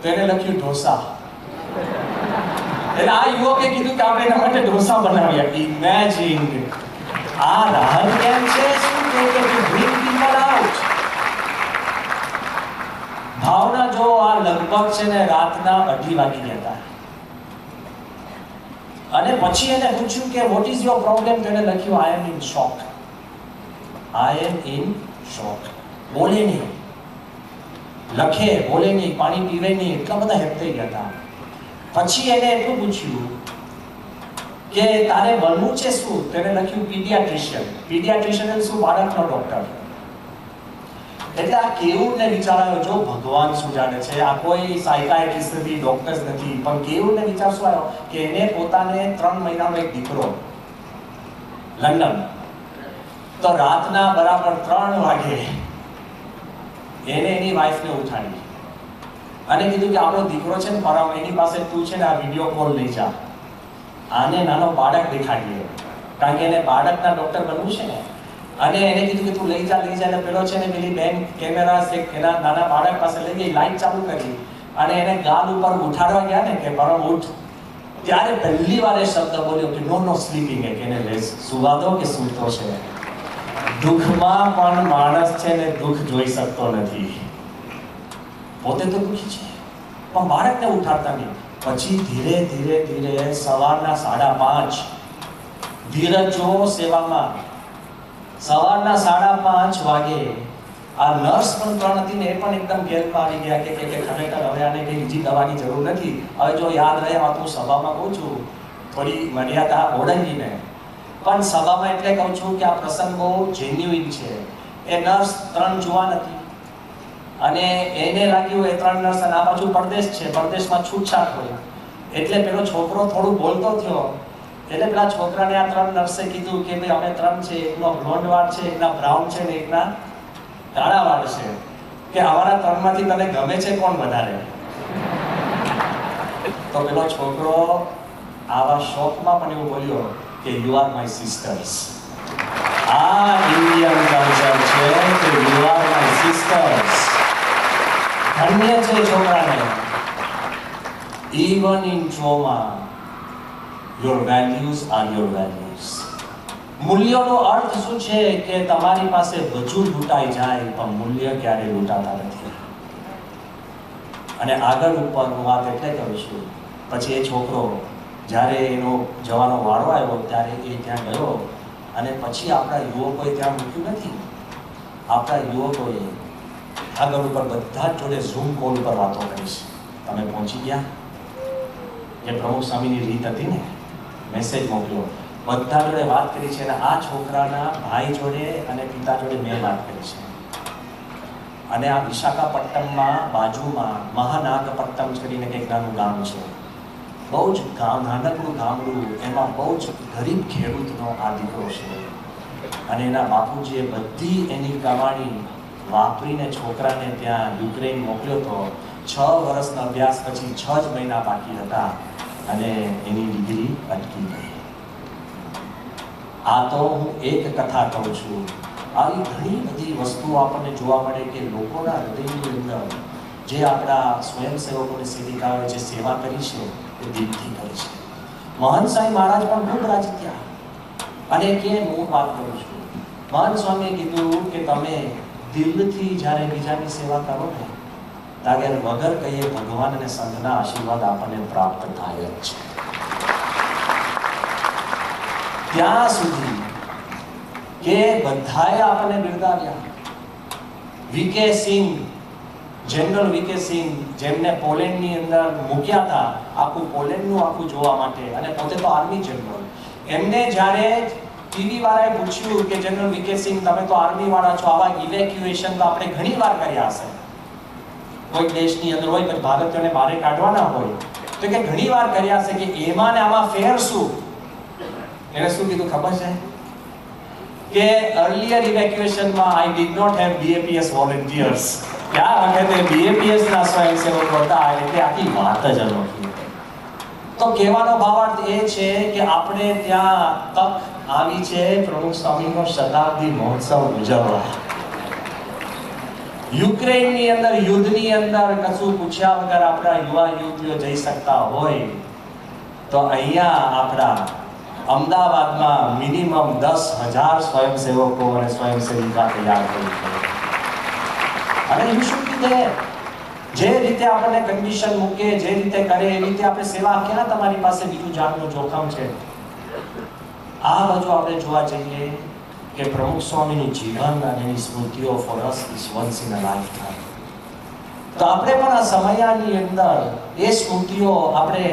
તો એને લખ્યું ઢોસા. એટલે આ યુવકે કીધું કે આપણે એના માટે ઢોસા બનાવ્યા. ઇમેજિન, આ રાહત કેમ છે, શું કે બ્રિંગ પીપલ આઉટ. ભાવના જો આ લગભગ છે ને રાતના 2:30 વાગી ગયા હતા. અને પછી એને પૂછ્યું કે વોટ ઇઝ યોર પ્રોબ્લેમ, તો એને લખ્યું આઈ એમ in shock. I M in શોક. બોલે નહીં, લખે, બોલે નહીં, પાણી પીવે નહીં, એટલા બધા હેપતાઈ ગયા હતા. પછી એને એટલું પૂછ્યું કે તારે બનવું છે શું, તેને લખ્યું પીડિયાટ્રિશિયન. પીડિયાટ્રિશિયન એટલે શું, બાળકનો ડોક્ટર. એટલે આ કેવું ને વિચારાયો જો ભગવાન શું જાણે છે, આ કોઈ સાયકાઇટ્રિસ્ટ નથી, ડોક્ટર્સ નથી, પણ કેવું ને વિચાર શું આવ્યો કે એને પોતાને 3 મહિનાનો એક દીકરો લંડન, તો રાતના બરાબર 3 વાગે એને એની વાઈફને ઉઠાડી અને કીધું કે આપણો દીકરો છે ને પરમ, એની પાસે તું છે ને આ વિડીયો કોલ લઈ જા, આને નાનો બાળક દેખાડીએ, કારણ કે એને બાળકના ડોક્ટર બનવું છે ને. અને એને કીધું કે તું લઈ જા. એટલે પેલો છે ને પેલી બેન કેમેરા એના નાના બાળક પાસે લઈ ગઈ, લાઈટ ચાલુ કરી અને એને ગાલ ઉપર ઉઠાડવા ગયા ને કે પરમ ઉઠ, ત્યારે પહેલી વાર એ શબ્દ બોલ્યો કે નો સ્લીપિંગ, કે એને સુવા દો કે સૂતો છે. દુઃખમાં પણ માણસ છે ને દુઃખ જોઈ શકતો નથી, પોતે તો દુઃખી છે પણ બાળકને ઉઠાડતા નહીં. પછી ધીરે ધીરે સવારના 5:30 ધીરજ જો સેવામાં, સવારના 5:30 વાગે આ નર્સ પણ 3 હતી ને એ પણ એકદમ ગેરમાં આવી ગયા કે ખરેખર હવે આને કઈ બીજી દવાની જરૂર નથી. હવે જો યાદ રહે આ હું સભામાં કહું છું, થોડી મર્યાદા ઓળંગીને, પણ સભામાં એટલે કહું છું કે આ પ્રસંગ બહુ જેન્યુઇન છે. એ નર્સ 3 જુવાન હતી અને એને લાગ્યું એ 3 નર્સ અને આ બાજુ પરદેશ છે, પરદેશમાં છૂટછાટ હોય એટલે પેલો છોકરો થોડું બોલતો થયો. એટલે પેલા છોકરાને આ 3 નર્સે કીધું કે ભાઈ અમે 3 છે, એકનો બ્લોન્ડ વાળ છે, એકના બ્રાઉન છે ને એકના કાળા વાળ છે, કે અમારા 3 માંથી તને ગમે છે કોણ વધારે? તો પેલો છોકરો આવા શોખમાં પણ એવું બોલ્યો કે યુ આર માય સિસ્ટર્સ. આ ઇન્ડિયન કલ્ચર છે કે યુ આર માય સિસ્ટર્સ. ધન્ય છે છોકરાને. Even in trauma your values are your values. મૂલ્યોનો અર્થ શું છે કે તમારી પાસે બધું લૂંટાઈ જાય પણ મૂલ્ય ક્યારે લૂંટાતા નથી. અને આગળ ઉપર હું વાત એટલે કરું છું, પછી એ છોકરો જ્યારે એનો જવાનો વારો આવ્યો ત્યારે એ ત્યાં ગયો અને પછી આપણા યુવકોએ ત્યાં મૂક્યું નથી. આપણા યુવકોએ આગળ ઉપર બધા જ જોડે ઝૂમ કોલ પર વાતો કરી છે. તમે પહોંચી ગયા? એ પ્રમુખ સ્વામીની રીત હતી ને, મેસેજ મોકલ્યો, બધા જોડે વાત કરી છે. અને આ છોકરાના ભાઈ જોડે અને પિતા જોડે મેં વાત કરી છે. અને આ વિશાખાપટ્ટનમમાં બાજુમાં મહાનાગપટ્ટમ કરીને કંઈક નાનું ગામ છે, બહુ જ નાનકડું ગામડું, એમાં બહુ જ ગરીબ ખેડૂતનો આ દીકરો છે. અને એના બાપુજીએ બધી એની કમાણી વાપરીને છોકરાને ત્યાં યુક્રેન મોકલ્યો હતો. 6 વર્ષના અભ્યાસ પછી 6 જ મહિના બાકી હતા અને એની ડિગ્રી અટકી ગઈ. આ તો હું એક કથા કહું છું. આવી ઘણી બધી વસ્તુઓ આપણને જોવા મળે કે લોકોના હૃદયની અંદર જે આપણા સ્વયંસેવકોની સેવિકાઓએ જે સેવા કરી છે એ દિલથી કરી છે. મહંત સ્વામી મહારાજ પણ ખૂબ રાજી થયા. અને કેમ હું વાત કરું છું, મહંત સ્વામીએ કીધું કે તમે દિલથી જ્યારે બીજાની સેવા કરો ને ત્યારે વગર કહીએ ભગવાન અને સંતના આશીર્વાદ આપણને પ્રાપ્ત થાય જ છે. ત્યાં સુધી કે બધાએ આપણને બિરદાવ્યા. વીકે સિંહ, જનરલ વીકે સિંહ, જેમને પોલેન્ડની અંદર મૂક્યા હતા આખું પોલેન્ડનું આખું જોવા માટે, અને પોતે તો આર્મી જનરલ, એમને જ્યારે ટીવી વાળાએ પૂછ્યું કે જનરલ વીકે સિંહ તમે તો આર્મી વાળા છો, આવા ઇવેક્યુએશન તો આપણે ઘણી વાર કર્યા હશે, કોઈ દેશની અંદર હોય પણ ભારતીયોને બહાર કાઢવાના હોય તો કે ઘણી વાર કર્યા છે, કે એમાં ને આમાં ફેર શું? એને શું કીધું ખબર છે કે earlier evacuation માં I did not have BAPS volunteers. ત્યાં વખતે BAPS ના સ્વયંસેવકો હતા, એટલે આખી વાત જ અનોખી. તો કહેવાનો ભાવાર્થ એ છે કે આપણે ત્યાં તક આવી છે પ્રમુખ સ્વામીનો શતાબ્દી મહોત્સવ ઉજવવા. યુક્રેનની અંદર યુદ્ધની અંદર કશું પૂછ્યા વગર આપણા યુવા યુવતીઓ જઈ શકતા હોય તો અહીંયા આપણા અમદાવાદમાં મિનિમમ 10,000 સ્વયંસેવકો અને સ્વયંસેવિકા તૈયાર કરી છે. અને યુ શુડ બી ધેર. જે રીતે આપણને કન્ડિશન મૂકે, જે રીતે કરે એ રીતે આપણે સેવા. ક્યાં તમારી પાસે બીજું જાતનું જોખમ છે? આ બાજુ આપણે જોવા જઈએ કે પ્રમુખ સ્વામીનું જીવન અને એની સ્મૃતિઓ for us is once in a lifetime. તો આપણે પણ આ સમયની અંદર એ સ્મૃતિઓ આપણે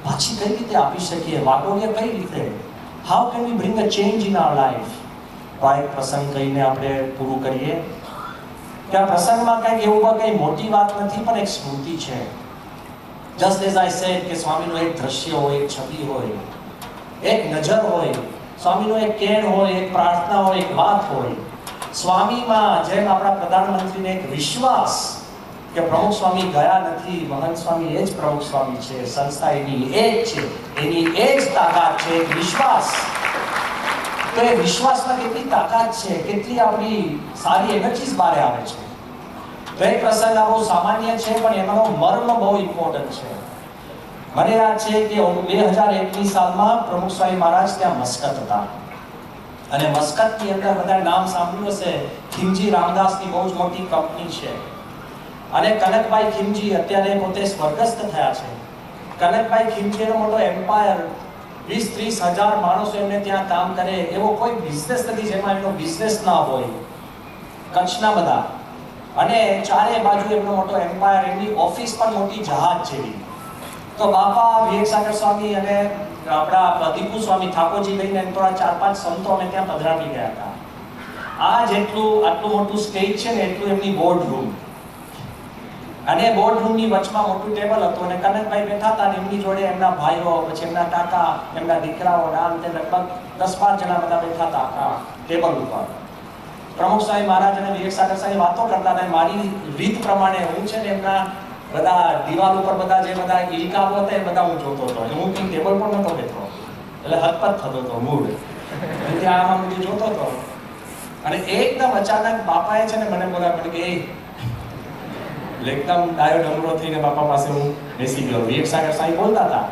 પાછી કઈ રીતે આપી શકીએ, વાટોગે કઈ રીતે? How can we bring a change in our life? એક પ્રસંગ કહીને આપણે પૂરું કરીએ. કે આ પ્રસંગમાં કંઈક એવું કંઈ મોટી વાત નથી, પણ એક સ્મૃતિ છે. જસ્ટ એઝ આઈ સેડ કે સ્વામીનું એક દ્રશ્ય હોય, એક છબી હોય, એક નજર હોય, સ્વામીનો એક કેણ હોય, એક પ્રાર્થના હોય, એક વાત હોય. સ્વામીમાં જેમ આપણા પ્રધાનમંત્રીને એક વિશ્વાસ કે પ્રમુખ સ્વામી ગયા નથી, મહંત સ્વામી એ જ પ્રમુખ સ્વામી છે, સંસ્થા એની એ જ છે, એની એ જ તાકાત છે, એક વિશ્વાસ. તો એ વિશ્વાસમાં કેટલી તાકાત છે, કેટલી આપણી સારી એનર્જીસ બહાર આવે છે. તો એ પ્રસંગ આ બહુ સામાન્ય છે, પણ એનો મર્મ બહુ ઇમ્પોર્ટન્ટ છે. મને યાદ છે કે 2001ની સાલમાં પ્રમુખ સ્વામી મહારાજ ત્યાં મસ્કત હતા, અને મસ્કતની અંદર બધા નામ સાંભળ્યું હશે. ખીમજી રામદાસની બહુ જ મોટી કંપની છે, અને કનકભાઈ ખીમજી અત્યારે પોતે સ્વર્ગસ્થ થયા છે. કનકભાઈ ખીમજીનો મોટો એમ્પાયર, 20-30 હજાર માણસો એમને ત્યાં કામ કરે, એવો કોઈ બિઝનેસ નથી જેમાં એનો બિઝનેસ ના હોય. કચ્છના બધા, અને ચારે બાજુ એમનો મોટો એમ્પાયર, એમની ઓફિસ પણ મોટી જહાજ જેવી. તો બાપા વિવેકસાગર સ્વામી અને આપણા દીપુ સ્વામી ઠાકોરજી લઈને થોડા 4-5 સંતો અમે ત્યાં પધરાવી ગયા હતા. આ આટલું મોટું સ્ટેજ છે ને, એટલું એમની બોર્ડ રૂમ, અને બોર્ડ રૂમની વચમાં મોટું ટેબલ હતું, અને કનકભાઈ બેઠા હતા, અને એમની જોડે એમના ભાઈઓ, પછી એમના કાકા, એમના દીકરાઓ, આમ તે લગભગ 10-12 જણા બધા બેઠા હતા આખા ટેબલ ઉપર. પ્રમુખ સ્વામી મહારાજ અને વિવેકસાગર સ્વામી વાતો કરતા હતા. મારી રીત પ્રમાણે હું છે ને એમના બધા દિવાલ ઉપર બધા જે બધા ઇલકાઓ હતા એ બધા હું જોતો હતો. હું કઈ ટેબલ પર નતો બેઠો, એટલે હદપત થતો હતો મૂડ, ત્યાં આમ બધું જોતો હતો. અને એકદમ અચાનક બાપાએ છે ને મને બોલાવ્યું કે એકદમ ડાયો ડમરો થઈને બાપા પાસે હું બેસી ગયો. વિવેકસાગર સ્વામી બોલતા હતા,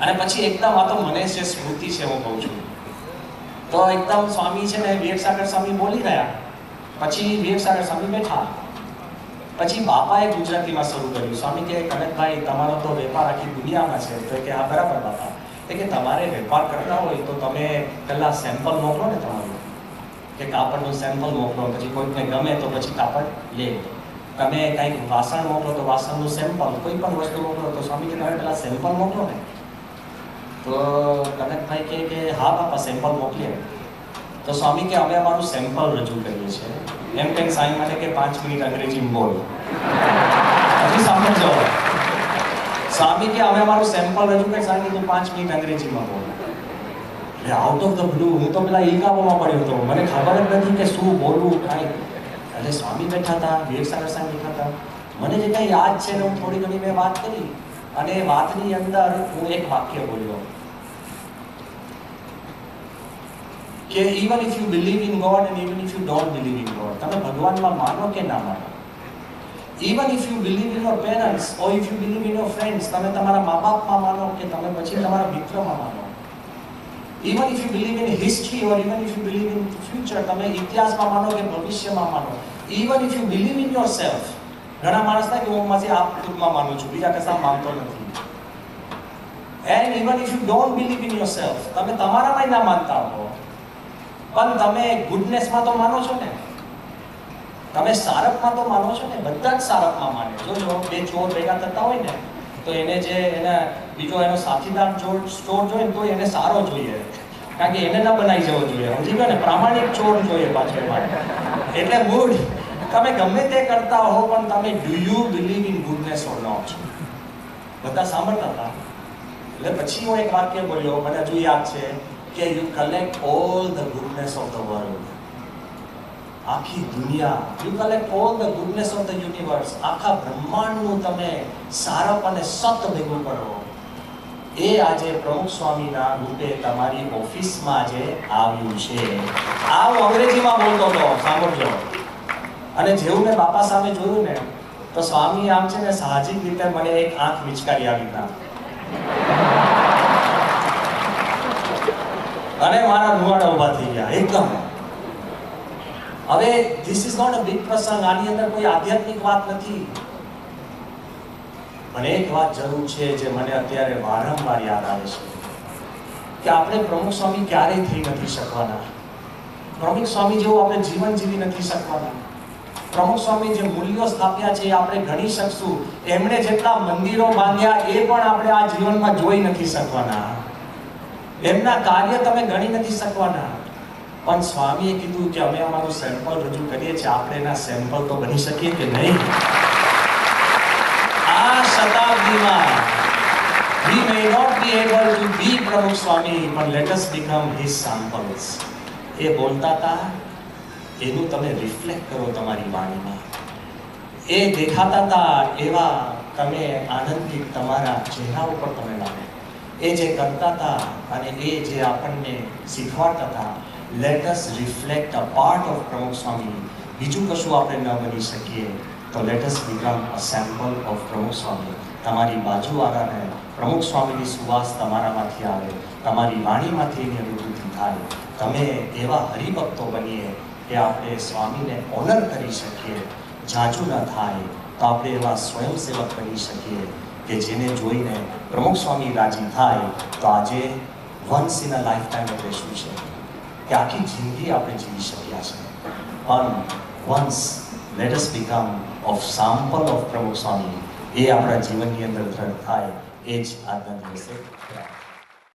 અને પછી એકદમ આ તો મને જે સ્મૃતિ છે હું કહું છું. તો એકદમ સ્વામી છે ને વિવેકસાગર સ્વામી બોલી રહ્યા, પછી વિવેકસાગર સ્વામી બેઠા. પછી બાપાએ ગુજરાતીમાં શરૂ કર્યું. સ્વામી કે કનકભાઈ, તમારો તો વેપાર આખી દુનિયામાં છે. તો કે હા બરાબર બાપા, કે તમારે વેપાર કરતા હોય તો તમે પહેલા સેમ્પલ મોકલો ને તમારું, કે કાપડનું સેમ્પલ મોકલો, પછી કોઈને ગમે તો પછી કાપડ લે. તમે કંઈક વાસણ મોકલો તો વાસણનું સેમ્પલ, કોઈ પણ વસ્તુ મોકલો તો સ્વામી કે તમે પહેલા સેમ્પલ મોકલો ને. તો કનકભાઈ કે હા બાપા સેમ્પલ મોકલીએ. તો સ્વામી કે અમે અમારું સેમ્પલ રજૂ કરીએ છીએ. એમ કંઈક સાંઈ માટે કે 5 મિનિટ અંગ્રેજીમાં બોલ. હજી સાંભળજો. સ્વામી કે અમે અમારું સેમ્પલ રજૂ કરીએ. સ્વામી તું 5 મિનિટ અંગ્રેજીમાં બોલ. એટલે આઉટ ઓફ ધ બ્લુ હું તો પેલા ઈલકાઓમાં પડ્યો હતો, મને ખબર જ નથી કે શું બોલવું કાંઈ. એટલે સ્વામી બેઠા હતા, વિવેકસાગર સ્વામી બેઠા હતા. મને જે કંઈ યાદ છે ને હું થોડી ઘણી મેં વાત કરી, અને એ વાતની અંદર હું એક વાક્ય બોલ્યો કે even if you believe in God and even if you don't believe in God, તમે ભગવાનમાં માનો કે ના માનો, even if you believe in your parents or if you believe in your friends, તમે તમારા મા બાપમાં માનો કે તમે પછી તમારા મિત્રોમાં માનો, even if you believe in history or even if you believe in future, તમે ઇતિહાસમાં માનો કે ભવિષ્યમાં માનો, even if you believe in yourself. ઘણા માણસ થાય કે હું માસી આ ખુદમાં માનું છું, બીજા કશા માનતો નથી. and even if you don't believe in yourself, તમે તમારામાં ના માનતા હો, પણ તમે ગુડનેસમાં તો માનો છો ને, તમે સારપમાં તો માનો છો ને. બધા જ સારપમાં માને. જો બે ચોર ભેગા થતા હોય ને તો એને જે એના બીજો એનો સાથીદાર ચોર જોઈએ ને તો એને સારો જોઈએ, કારણ કે એને ના બનાવી જવો જોઈએ. સમજી ગયો ને, પ્રામાણિક ચોર જોઈએ પાછળ માટે. એટલે ગુડ, તમે ગમે તે કરતા હો પણ તમે do you believe in goodness or not. બધા સાંભળતા હતા. એટલે પછી હું એક વાક્ય બોલ્યો, મને હજુ યાદ છે કે you collect all the goodness of the world. આખી દુનિયા, you collect all the goodness of the universe. આખા બ્રહ્માંડનું તમે સારપ અને સત ભેગું કરો. એ આજે પ્રમુખ સ્વામીના રૂપે તમારી ઓફિસમાં આજે આવ્યું છે. આ હું અંગ્રેજીમાં બોલતો હતો, સાંભળજો. અને જેવું મેં બાપા સામે જોયું ને તો સ્વામી આમ છે ને સાહજિક રીતે મને એક આંખ વિચકારી આવી ના, અને મારા રૂવાડા ઉભા થઈ ગયા એકદમ. હવે this is not a big પ્રસંગ, આની અંદર કોઈ આધ્યાત્મિક વાત નથી, પણ એક વાત જરૂર છે જે મને અત્યારે વારંવાર યાદ આવે છે કે આપણે પ્રમુખ સ્વામી ક્યારેય થઈ નથી શકવાના. પ્રમુખ સ્વામી જેવું આપણે જીવન જીવી નથી શકવાના. પ્રમુખ સ્વામી જે મૂલ્યો સ્થાપ્યા છે એ આપણે ગણી શકશું. એમણે જેટલા મંદિરો બાંધ્યા એ પણ આપણે આ જીવનમાં જોઈ નથી શકવાના. એમના કાર્ય તમે ગણી નથી શકવાના. પણ સ્વામીએ કીધું કે અમે અમારું સેમ્પલ રજૂ કરીએ છીએ, આપણે એના સેમ્પલ તો બની શકીએ કે નહીં? આ શતાબ્દીમાં we may not be able to be પ્રમુખ સ્વામી, but let us become his samples. એ બોલતા હતા, એનું તમે રિફ્લેક્ટ કરો તમારી વાણીમાં. એ દેખાતા હતા એવા તમે આનંદિત તમારા ચહેરા ઉપર તમે લાવો. એ જે કરતા હતા અને એ જે આપણને શીખવાડતા હતા, let us reflect a part of પ્રમુખ સ્વામી. બીજું કશું આપણે ન બની શકીએ તો let us become a sample of પ્રમુખ સ્વામી. તમારી બાજુવાળાને પ્રમુખ સ્વામીની સુવાસ તમારામાંથી આવે, તમારી વાણીમાંથી એની અનુભૂતિ થાય. તમે એવા હરિભક્તો બનીએ કે આપણે સ્વામીને ઓનર કરી શકીએ. જાજુ ન થાય તો આપણે એવા સ્વયંસેવક બની શકીએ કે જેને જોઈને પ્રમુખ સ્વામી રાજી થાય. તો આજે once in a life time એટલે શું છે કે આખી જિંદગી આપણે જીવી શક્યા છે. પણ once let us become of sample of પ્રમુખ સ્વામી. એ આપણા જીવનની અંદર દ્રઢ થાય. એ જ આજના દિવસે